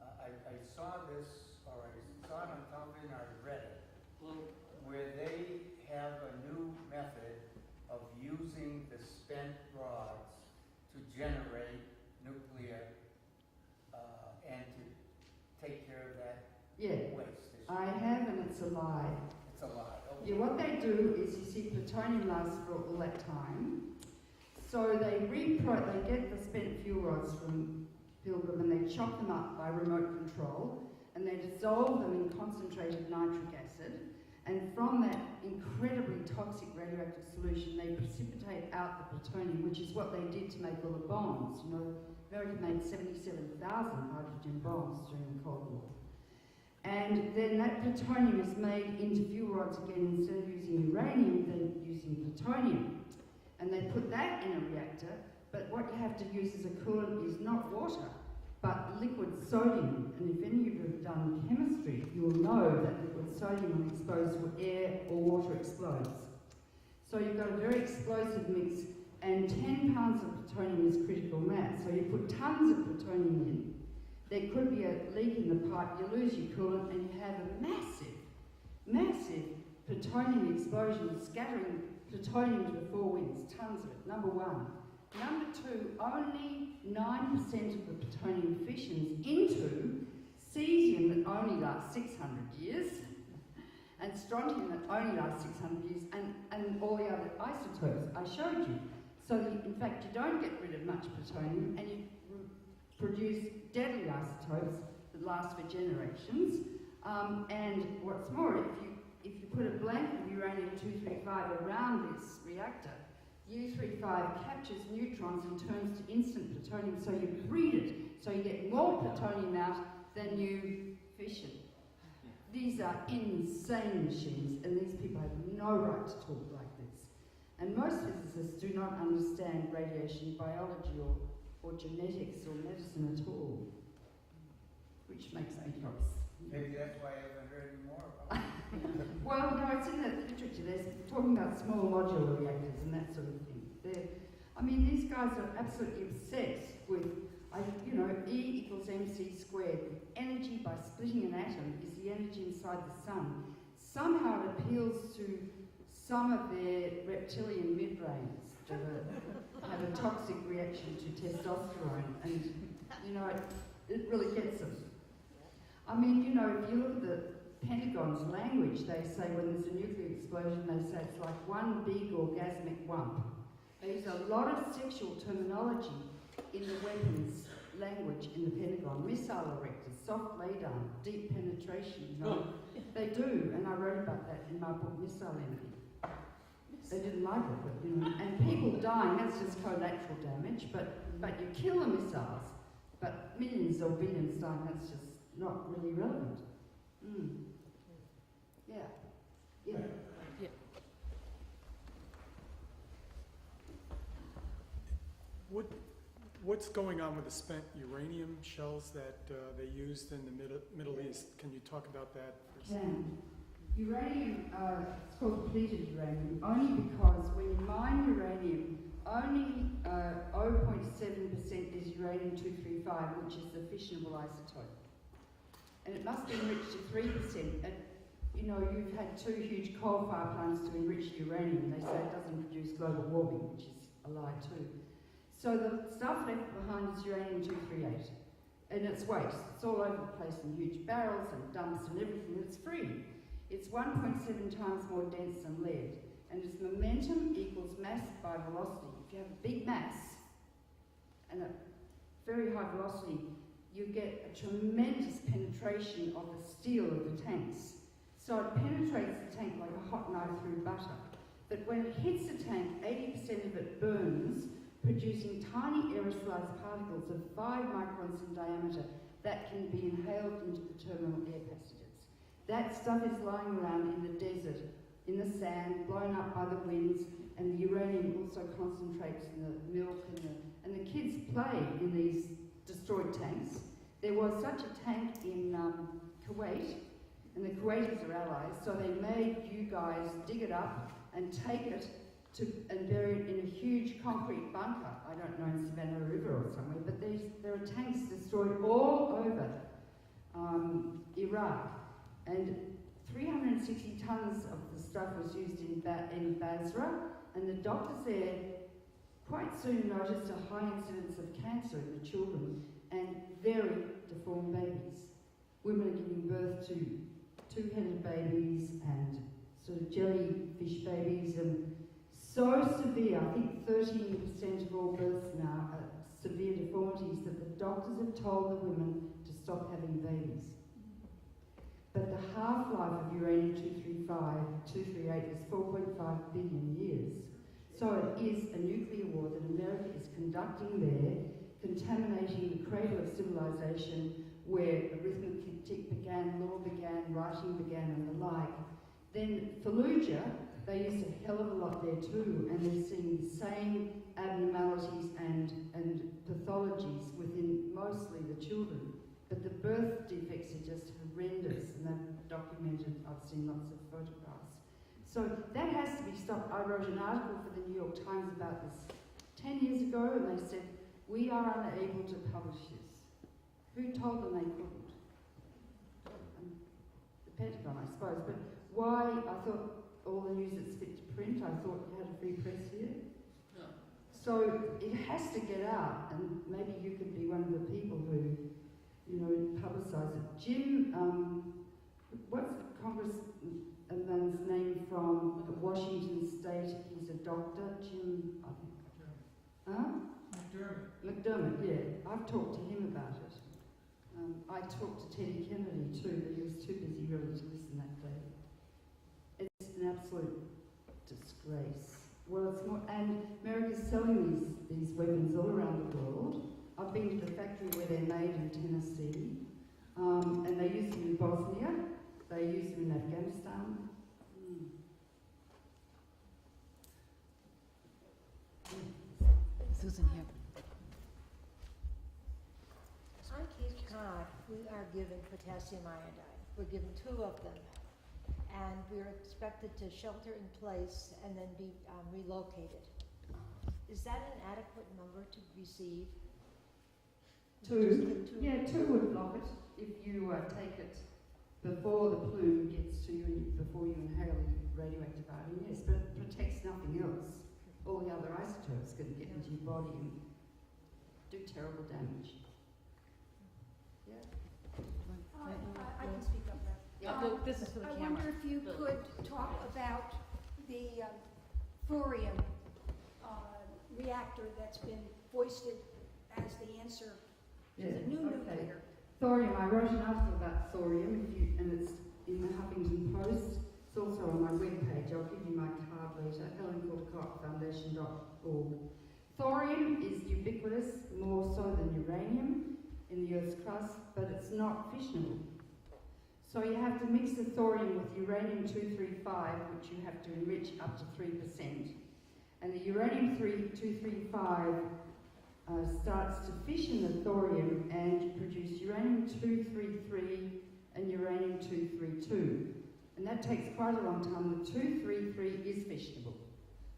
I saw this, or I saw it on television, or I read it, where they have a new method of using the spent rods to generate nuclear and to take care of that waste issue. I have, and it's a lie. It's a lie. Okay. Yeah, what they do is, you see, plutonium lasts for all that time. So they get the spent fuel rods from Pilgrim and they chop them up by remote control and they dissolve them in concentrated nitric acid. And from that incredibly toxic radioactive solution, they precipitate out the plutonium, which is what they did to make all the bombs. You know, America made 77,000 hydrogen bombs during the Cold War. And then that plutonium is made into fuel rods again. Instead of using uranium, they're using plutonium. And they put that in a reactor, but what you have to use as a coolant is not water, but liquid sodium. And if any of you have done chemistry, you'll know that liquid sodium, when exposed to air or water, explodes. So you've got a very explosive mix, and 10 pounds of plutonium is critical mass. So you put tons of plutonium in, there could be a leak in the pipe, you lose your coolant, and you have a massive, massive plutonium explosion, scattering plutonium to the four winds, tons of it, number one. Number two, only 9% of the plutonium fissions into cesium that only lasts 600 years, and strontium that only lasts 600 years, and all the other isotopes I showed you. So in fact, you don't get rid of much plutonium, and you produce deadly isotopes that last for generations. And what's more, if you put a blanket of uranium-235 around this reactor, U-35 captures neutrons and turns to instant plutonium, so you breed it, so you get more plutonium out than you fission. These are insane machines, and these people have no right to talk like this. And most physicists do not understand radiation biology or genetics or medicine at all, which makes me cross. Maybe that's why I haven't heard any more about it. Well, no, it's in the literature. They're talking about small modular reactors and that sort of thing. I mean, these guys are absolutely obsessed with, E equals mc squared. Energy by splitting an atom is the energy inside the sun. Somehow it appeals to some of their reptilian midbrains that have a toxic reaction to testosterone, and, it really gets them. I mean, if you look at the Pentagon's language, they say when there's a nuclear explosion, they say it's like one big orgasmic wump. They use a lot of sexual terminology in the weapons language in the Pentagon. Missile erectors, soft laydown, deep penetration, you know. They do, and I wrote about that in my book, Missile Enemy. They didn't like it, but you know, and people dying, that's just collateral damage, but you kill the missiles, but millions or billions dying, that's just not really relevant. Yeah. Yeah. What's going on with the spent uranium shells that they used in the Middle East? Can you talk about that for a second? Uranium, it's called depleted uranium, only because when you mine uranium, only 0.7% is uranium-235, which is the fissionable isotope. And it must be enriched to 3%. And, you know, you've had 2 huge coal fire plants to enrich uranium. They say it doesn't produce global warming, which is a lie too. So the stuff left behind is uranium-238. And it's waste. It's all over the place in huge barrels and dumps and everything. It's free. It's 1.7 times more dense than lead. And its momentum equals mass by velocity. If you have a big mass and a very high velocity, you get a tremendous penetration of the steel of the tanks. So it penetrates the tank like a hot knife through butter. But when it hits the tank, 80% of it burns, producing tiny aerosolized particles of 5 microns in diameter that can be inhaled into the terminal air passages. That stuff is lying around in the desert, in the sand, blown up by the winds, and the uranium also concentrates in the milk, and the kids play in these destroyed tanks. There was such a tank in Kuwait, and the Kuwaitis are allies, so they made you guys dig it up and take it and bury it in a huge concrete bunker. I don't know, in Savannah River or somewhere, but there are tanks destroyed all over Iraq. And 360 tons of the stuff was used in Basra, and the doctors there quite soon noticed a high incidence of cancer in the children and very deformed babies. Women are giving birth to 2-headed babies and sort of jellyfish babies, and so severe, I think 13% of all births now are severe deformities, that the doctors have told the women to stop having babies. But the half-life of uranium-238 is 4.5 billion years. So it is a nuclear war that America is conducting there, contaminating the cradle of civilization where arithmetic began, law began, writing began, and the like. Then Fallujah, they used a hell of a lot there too, and they're seeing the same abnormalities and pathologies within mostly the children. But the birth defects are just horrendous, and they've documented, I've seen lots of photographs. So that has to be stopped. I wrote an article for the New York Times about this 10 years ago, and they said, we are unable to publish this. Who told them they couldn't? The Pentagon, I suppose. But why? I thought all the news that's fit to print, I thought you had a free press here. No. So it has to get out, and maybe you could be one of the people who, you know, publicise it. Jim, what's the congressman's name from Washington State? He's a doctor. Jim, I think. Huh? McDermott, yeah. I've talked to him about it. I talked to Teddy Kennedy too, but he was too busy really to listen that day. It's an absolute disgrace. Well, it's more, and America's selling these weapons all around the world. I've been to the factory where they're made in Tennessee, and they use them in Bosnia, they use them in Afghanistan. Susan here. On Cape Cod, we are given potassium iodide. We're given 2 of them, and we're expected to shelter in place and then be relocated. Is that an adequate number to receive? 2. Yeah, 2 would block it if you take it before the plume gets to you, before you inhale the radioactive iodine, yes, but it protects nothing else. All the other isotopes can get into your body and do terrible damage. Yeah. I can speak up now. Yeah, this is for the I camera. wonder if you could talk about the thorium factor that's been foisted as the answer to the new nuclear. Thorium, I wrote an article about thorium, and it's in the Huffington Post. It's also on my webpage. I'll give you my card later, helenCaldicott.org. Thorium is ubiquitous, more so than uranium in the Earth's crust, but it's not fissionable. So you have to mix the thorium with uranium-235, which you have to enrich up to 3%. And the uranium-235 starts to fission the thorium and produce uranium-233 and uranium-232. And that takes quite a long time. The 233 is fissionable.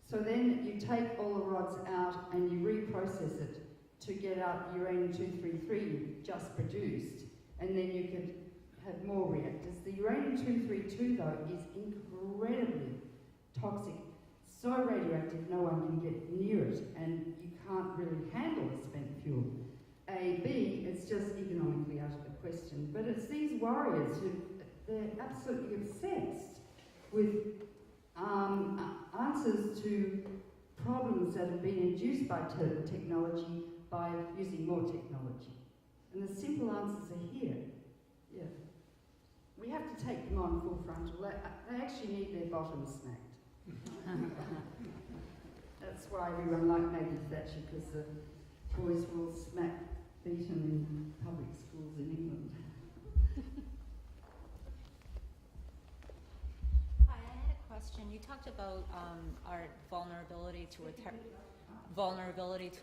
So then you take all the rods out and you reprocess it to get out uranium-233 you just produced. And then you could have more reactors. The uranium-232 though is incredibly toxic, so radioactive no one can get near it, and you can't really handle the spent fuel. B, it's just economically out of the question. But it's these warriors who, they're absolutely obsessed with answers to problems that have been induced by technology by using more technology. And the simple answers are here. Yeah. We have to take them on full frontal. They actually need their bottoms smacked. That's why everyone liked Maggie Thatcher, because the boys were all beaten in public schools in England. Hi, I had a question. You talked about our vulnerability to a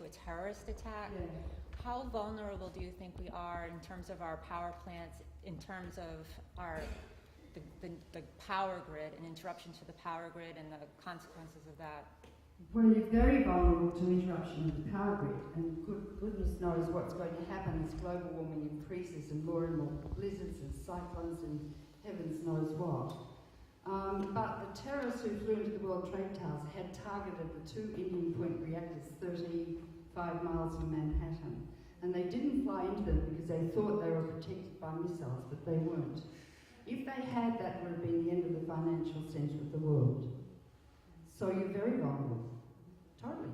terrorist attack. Yeah. How vulnerable do you think we are in terms of our power plants, in terms of the power grid and interruption to the power grid and the consequences of that? Well, you're very vulnerable to interruption of the power grid, and goodness knows what's going to happen as global warming increases and more blizzards and cyclones and heavens knows what. But the terrorists who flew into the World Trade Towers had targeted the 2 Indian Point reactors 35 miles from Manhattan. And they didn't fly into them because they thought they were protected by missiles, but they weren't. If they had, that would have been the end of the financial centre of the world. So you're very vulnerable. Totally.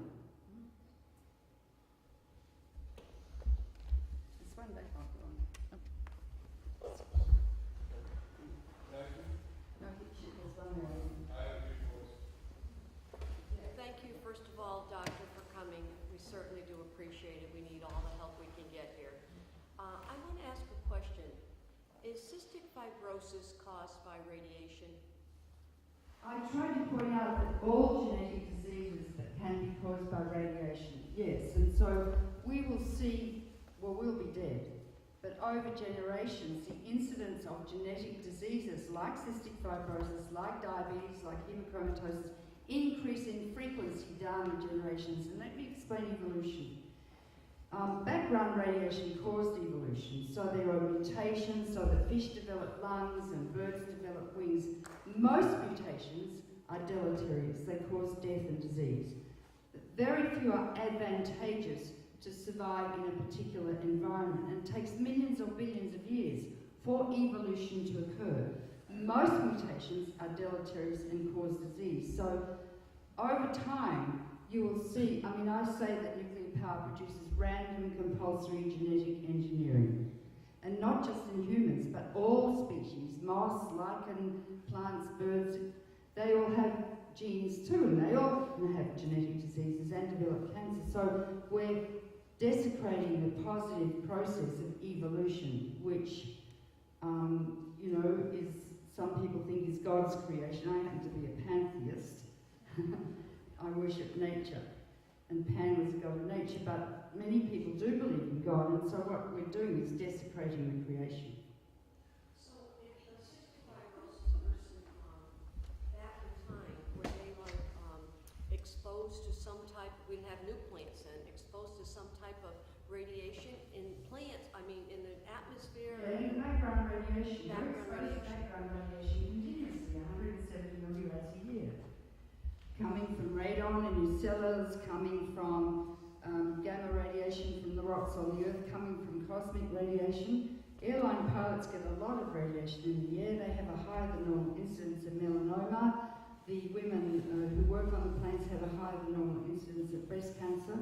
This one back on. Thank you, first of all, Doctor, for coming. We certainly do appreciate it. We need all the help we can get here. I want to ask a question. Is cystic fibrosis caused by radiation? I tried to point out that all genetic diseases that can be caused by radiation, yes, and so we will see, well, we'll be dead, but over generations, the incidence of genetic diseases like cystic fibrosis, like diabetes, like hemochromatosis, increase in frequency down the generations. And let me explain evolution. Background radiation caused evolution, so there are mutations, so that fish develop lungs and birds develop wings. Most mutations are deleterious, they cause death and disease. Very few are advantageous to survive in a particular environment, and it takes millions or billions of years for evolution to occur. Most mutations are deleterious and cause disease. So over time, you will see, I mean, I say that nuclear power produces random compulsory genetic engineering. And not just in humans, but all species, moss, lichen, plants, birds, they all have genes too, and they all have genetic diseases and develop cancer. So we're desecrating the positive process of evolution, which, you know, is, some people think is God's creation. I happen to be a pantheist. I worship nature, and Pan was a god of nature, but many people do believe in God, and so what we're doing is desecrating the creation. So if the cystic fibrosis person back in time, were they like exposed to some type, we'd have new plants then, exposed to some type of radiation in plants, I mean in the atmosphere? Yeah, in background radiation, Background background radiation continuously, 170 millirats a year. Coming from radon in your cellars, coming from gamma radiation from the rocks on the Earth, coming from cosmic radiation. Airline pilots get a lot of radiation in the air. They have a higher than normal incidence of melanoma. The women who work on the planes have a higher than normal incidence of of breast cancer.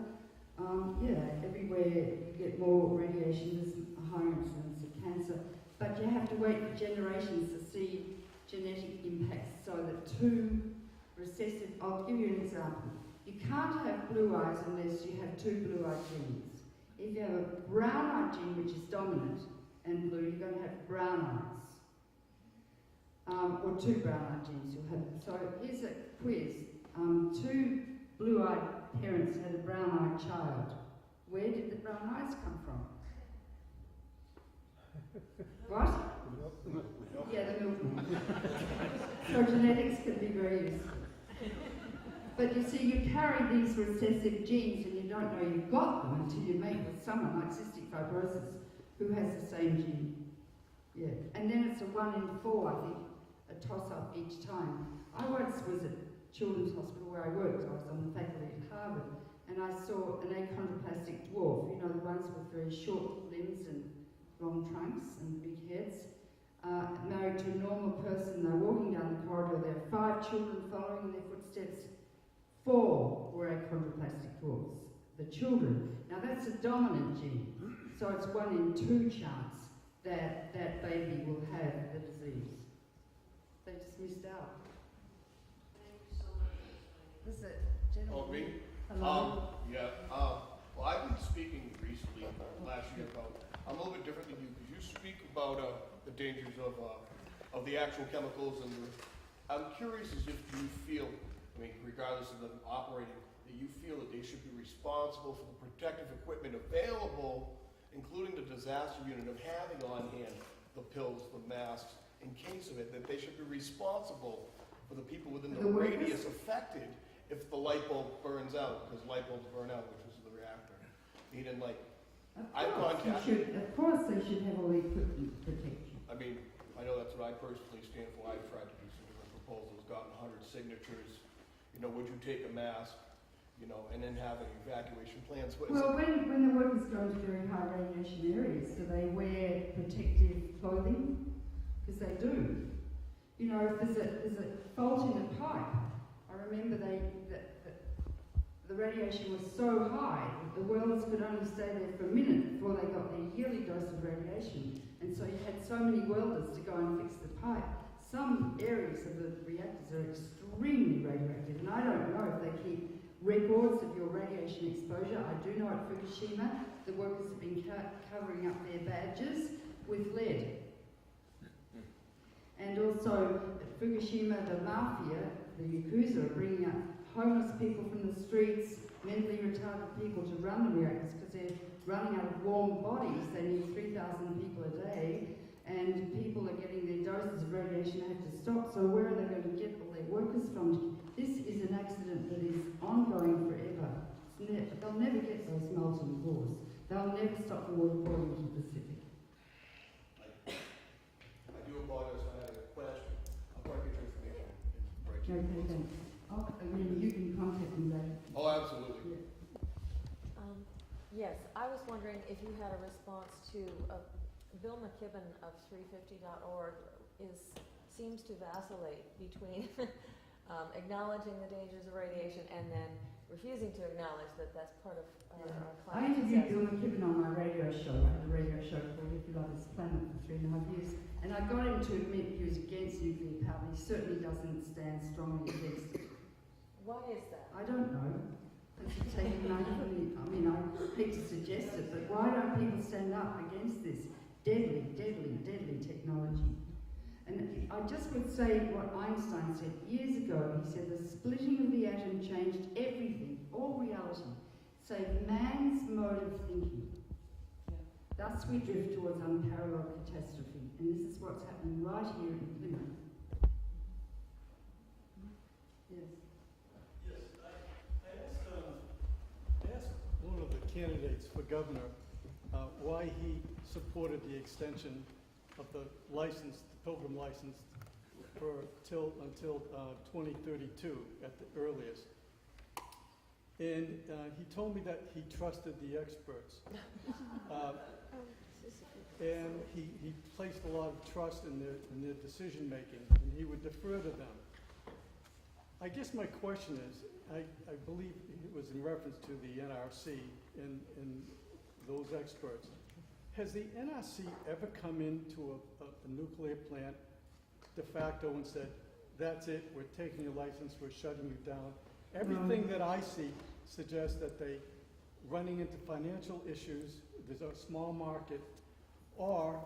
Everywhere you get more radiation, there's a higher incidence of cancer. But you have to wait for generations to see genetic impacts, so that two recessive, I'll give you an example. You can't have blue eyes unless you have two blue-eyed genes. If you have a brown-eyed gene which is dominant and blue, you're going to have brown eyes. Or two brown-eyed genes you'll have. So here's a quiz. Two blue-eyed parents had a brown-eyed child. Where did the brown eyes come from? What? Yeah, the milkman. So genetics can be very useful. But you see, you carry these recessive genes and you don't know you've got them until you mate with someone like cystic fibrosis who has the same gene. Yeah, and then it's a 1 in 4, I think, a toss-up each time. I once was at Children's Hospital where I worked. I was on the faculty at Harvard, and I saw an achondroplastic dwarf, you know, the ones with very short limbs and long trunks and big heads, married to a normal person. They're walking down the corridor. There are 5 children following in their footsteps. 4 were achondroplastic dwarfs, the children. Now that's a dominant gene, so it's 1 in 2 chance that that baby will have the disease. They just missed out. Thank you so much. This is a gentleman. Oh, me? Hello. Well, I've been speaking recently, last year, about, I'm a little bit different than you, because you speak about the dangers of the actual chemicals, and I'm curious as if you feel, I mean, regardless of them operating, that you feel that they should be responsible for the protective equipment available, including the disaster unit, of having on hand the pills, the masks, in case of it, that they should be responsible for the people within the radius affected if the light bulb burns out, because light bulbs burn out, which is the reactor. Meaning, like, I've contacted. Of course they should have all the equipment protection. I mean, I know that's what I personally stand for. I've tried to do some different proposals, gotten 100 signatures. You know, would you take a mask, you know, and then have an evacuation plan? So Well, when the workers go into very high radiation areas, do they wear protective clothing? Because they do. You know, if there's a fault in a pipe, I remember the radiation was so high that the welders could only stay there for a minute before they got their yearly dose of radiation. And so you had so many welders to go and fix the pipe. Some areas of the reactors are extremely radioactive, and I don't know if they keep records of your radiation exposure. I do know at Fukushima, the workers have been covering up their badges with lead. And also at Fukushima, the mafia, the Yakuza, are bringing up homeless people from the streets, mentally retarded people to run the reactors because they're running out of warm bodies. They need 3,000 people a day, and people are getting their doses of radiation and have to stop. So where are they going to get all their workers from? This is an accident that is ongoing forever. They'll never get those molten cores. They'll never stop the water pouring into the Pacific. I do apologize, I had a question. I'll probably get your information. Okay, thanks. You can contact me later. Oh, absolutely. Yeah. Yes, I was wondering if you had a response to Bill McKibben of 350.org seems to vacillate between acknowledging the dangers of radiation and then refusing to acknowledge that that's part of our I climate interviewed disaster. Bill McKibben on my radio show. I had a radio show called If You Love This Planet for 3.5 years. And I got him to admit he was against nuclear power. He certainly doesn't stand strongly against it. Why is that? I don't know. It's taking money from me. I mean, I hate to suggest it, but why don't people stand up against this deadly, deadly, deadly technology? And I just would say what Einstein said years ago. He said the splitting of the atom changed everything, all reality, save man's mode of thinking. Thus we drift towards unparalleled catastrophe. And this is what's happening right here in Plymouth. Yes. Yes, I asked one of the candidates for governor why he supported the extension of the license, the Pilgrim license, until 2032 at the earliest. And he told me that he trusted the experts. And he placed a lot of trust in their decision making, and he would defer to them. I guess my question is, I believe it was in reference to the NRC and those experts. Has the NRC ever come into a nuclear plant de facto and said, that's it, we're taking your license, we're shutting you down? Everything that I see suggests that they running into financial issues, there's a small market, or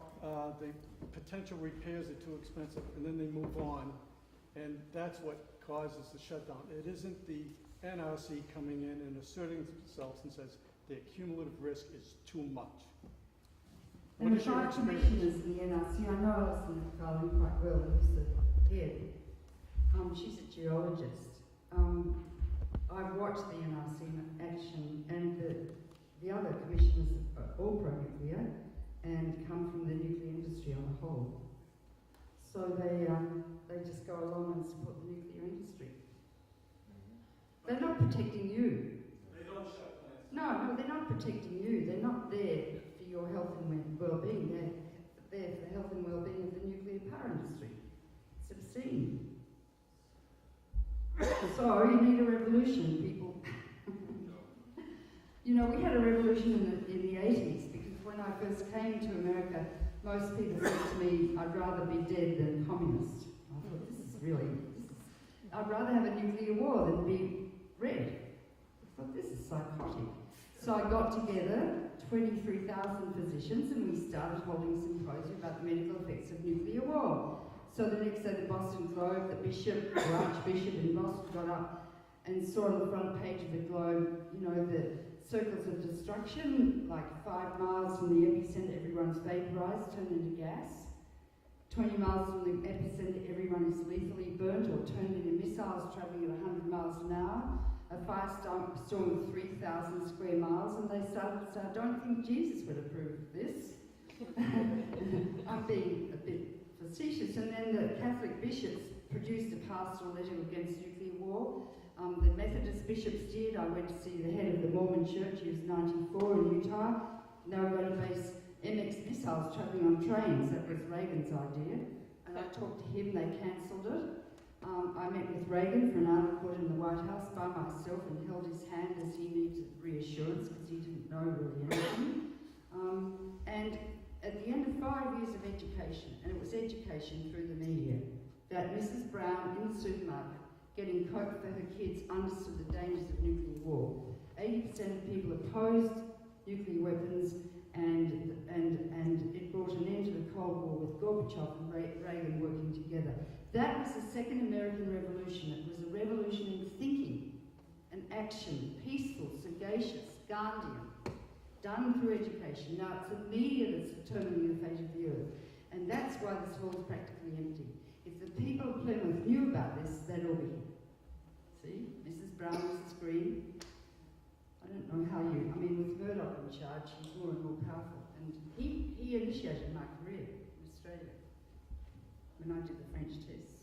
the potential repairs are too expensive, and then they move on, and that's what causes the shutdown. It isn't the NRC coming in and asserting themselves and says the cumulative risk is too much. And the five commissioners in the NRC, I know Alison Carlin quite well, who's the head. She's a geologist. I've watched the NRC in action, and the other commissioners are all pro-nuclear and come from the nuclear industry on the whole. So they just go along and support the nuclear industry. They're not protecting you. They don't shut plants. No, they're not protecting you. They're not there for your health and well-being. They're there for the health and well-being of the nuclear power industry. It's obscene. So you need a revolution, people. You know, we had a revolution in the 80s, because when I first came to America, most people said to me, I'd rather be dead than communist. I thought, I'd rather have a nuclear war than be red. I thought, this is psychotic. So I got together 23,000 physicians, and we started holding symposium about the medical effects of nuclear war. So the next day, the Boston Globe, the bishop, the archbishop in Boston got up and saw on the front page of the Globe, you know, the circles of destruction, like 5 miles from the epicenter, everyone's vaporized, turned into gas. 20 miles from the epicenter, everyone is lethally burnt or turned into missiles traveling at 100 miles an hour. A firestorm of 3,000 square miles, and they started to say, I don't think Jesus would approve of this. I'm being a bit facetious. And then the Catholic bishops produced a pastoral letter against nuclear war. The Methodist bishops did. I went to see the head of the Mormon church, he was 94 in Utah. They were going to base MX missiles travelling on trains. That was Reagan's idea. And I talked to him, they cancelled it. I met with Reagan for an hour recorded in the White House by myself and held his hand as he needed reassurance because he didn't know really anything. And at the end of 5 years of education, and it was education through the media, that Mrs. Brown in the supermarket getting Coke for her kids understood the dangers of nuclear war. 80% of people opposed nuclear weapons, and it brought an end to the Cold War with Gorbachev and Reagan working together. That was the second American Revolution. It was a revolution in thinking and action, peaceful, sagacious, Gandhian, done through education. Now it's the media that's determining the fate of the earth, and that's why this hall is practically empty. If the people of Plymouth knew about this, they'd all be here. See? Mrs. Brown, Mrs. Green. I don't know how you, with Murdoch in charge, he's more and more powerful. And he initiated my career in Australia when I did the French tests.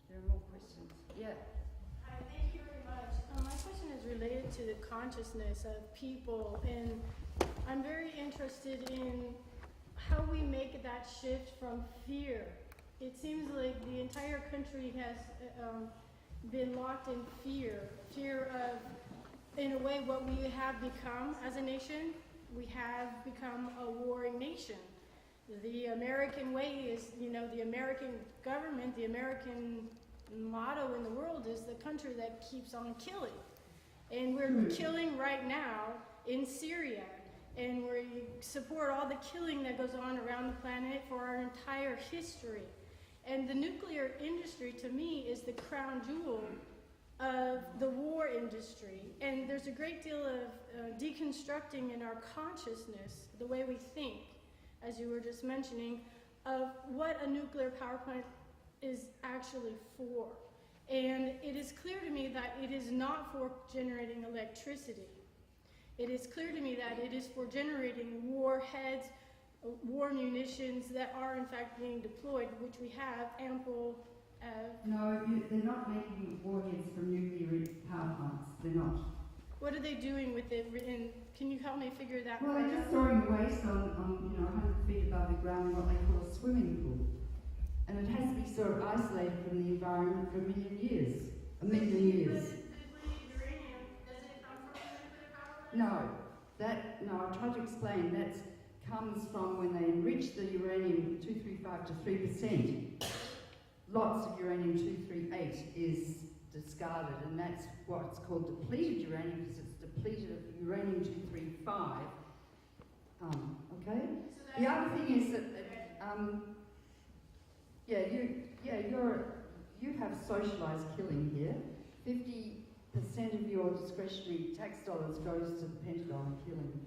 There are more questions. Yeah. Hi, thank you very much. My question is related to the consciousness of people, and I'm very interested in how we make that shift from fear. It seems like the entire country has been locked in fear of, in a way, what we have become as a nation. We have become a warring nation. The American way is, the American government, the American motto in the world is the country that keeps on killing. And we're killing right now in Syria. And we support all the killing that goes on around the planet for our entire history. And the nuclear industry, to me, is the crown jewel of the war industry. And there's a great deal of deconstructing in our consciousness, the way we think, as you were just mentioning, of what a nuclear power plant is actually for. And it is clear to me that it is not for generating electricity. It is clear to me that it is for generating warheads, war munitions that are in fact being deployed, which we have ample of. No, they're not making warheads from nuclear power plants. They're not. What are they doing with it? And can you help me figure that Well, part they're just out? throwing waste on 100 feet above the ground in what they call a swimming pool. And it has to be sort of isolated from the environment for a million years. a million years. No, I tried to explain that comes from when they enrich the uranium-235 to 3%. Lots of uranium-238 is discarded, and that's what's called depleted uranium, because it's depleted of uranium-235. Okay? The other thing is that, you have socialised killing here. 50% of your discretionary tax dollars goes to the Pentagon killing,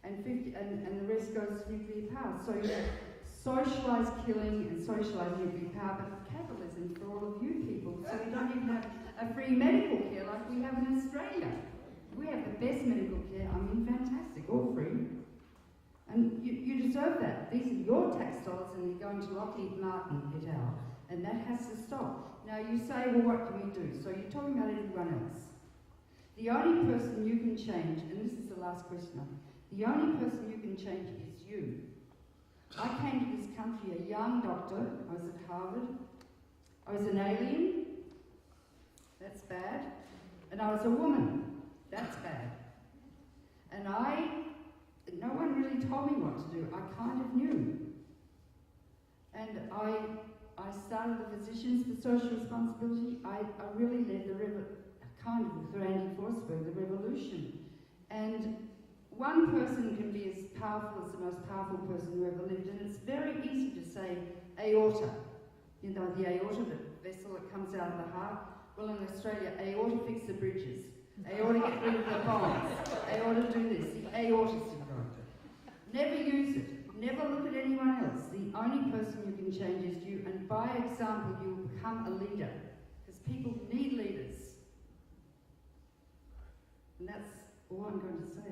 and the rest goes to nuclear power. So you have socialised killing and socialised nuclear power, but capitalism for all of you people. So we don't even have a free medical care like we have in Australia. We have the best medical care. I mean, fantastic, all free. And you deserve that. These are your tax dollars, and they're going to Lockheed Martin et al. And that has to stop. Now you say, well, what can we do? So you're talking about everyone else. The only person you can change, and this is the last question, the only person you can change is you. I came to this country a young doctor. I was at Harvard. I was an alien. That's bad. And I was a woman. That's bad. And no one really told me what to do. I kind of knew. And I started the Physicians for Social Responsibility. I really led with Randy Forsberg, the revolution. And one person can be as powerful as the most powerful person who ever lived, and it's very easy to say aorta. You know, the aorta, the vessel that comes out of the heart. Well, in Australia, aorta fix the bridges. Aorta get rid of the bombs. Aorta do this. The aorta syndrome. Never use it. Never look at anyone else. The only person you can change is you, and by example, you will become a leader. Because people need leaders. And that's all I'm going to say.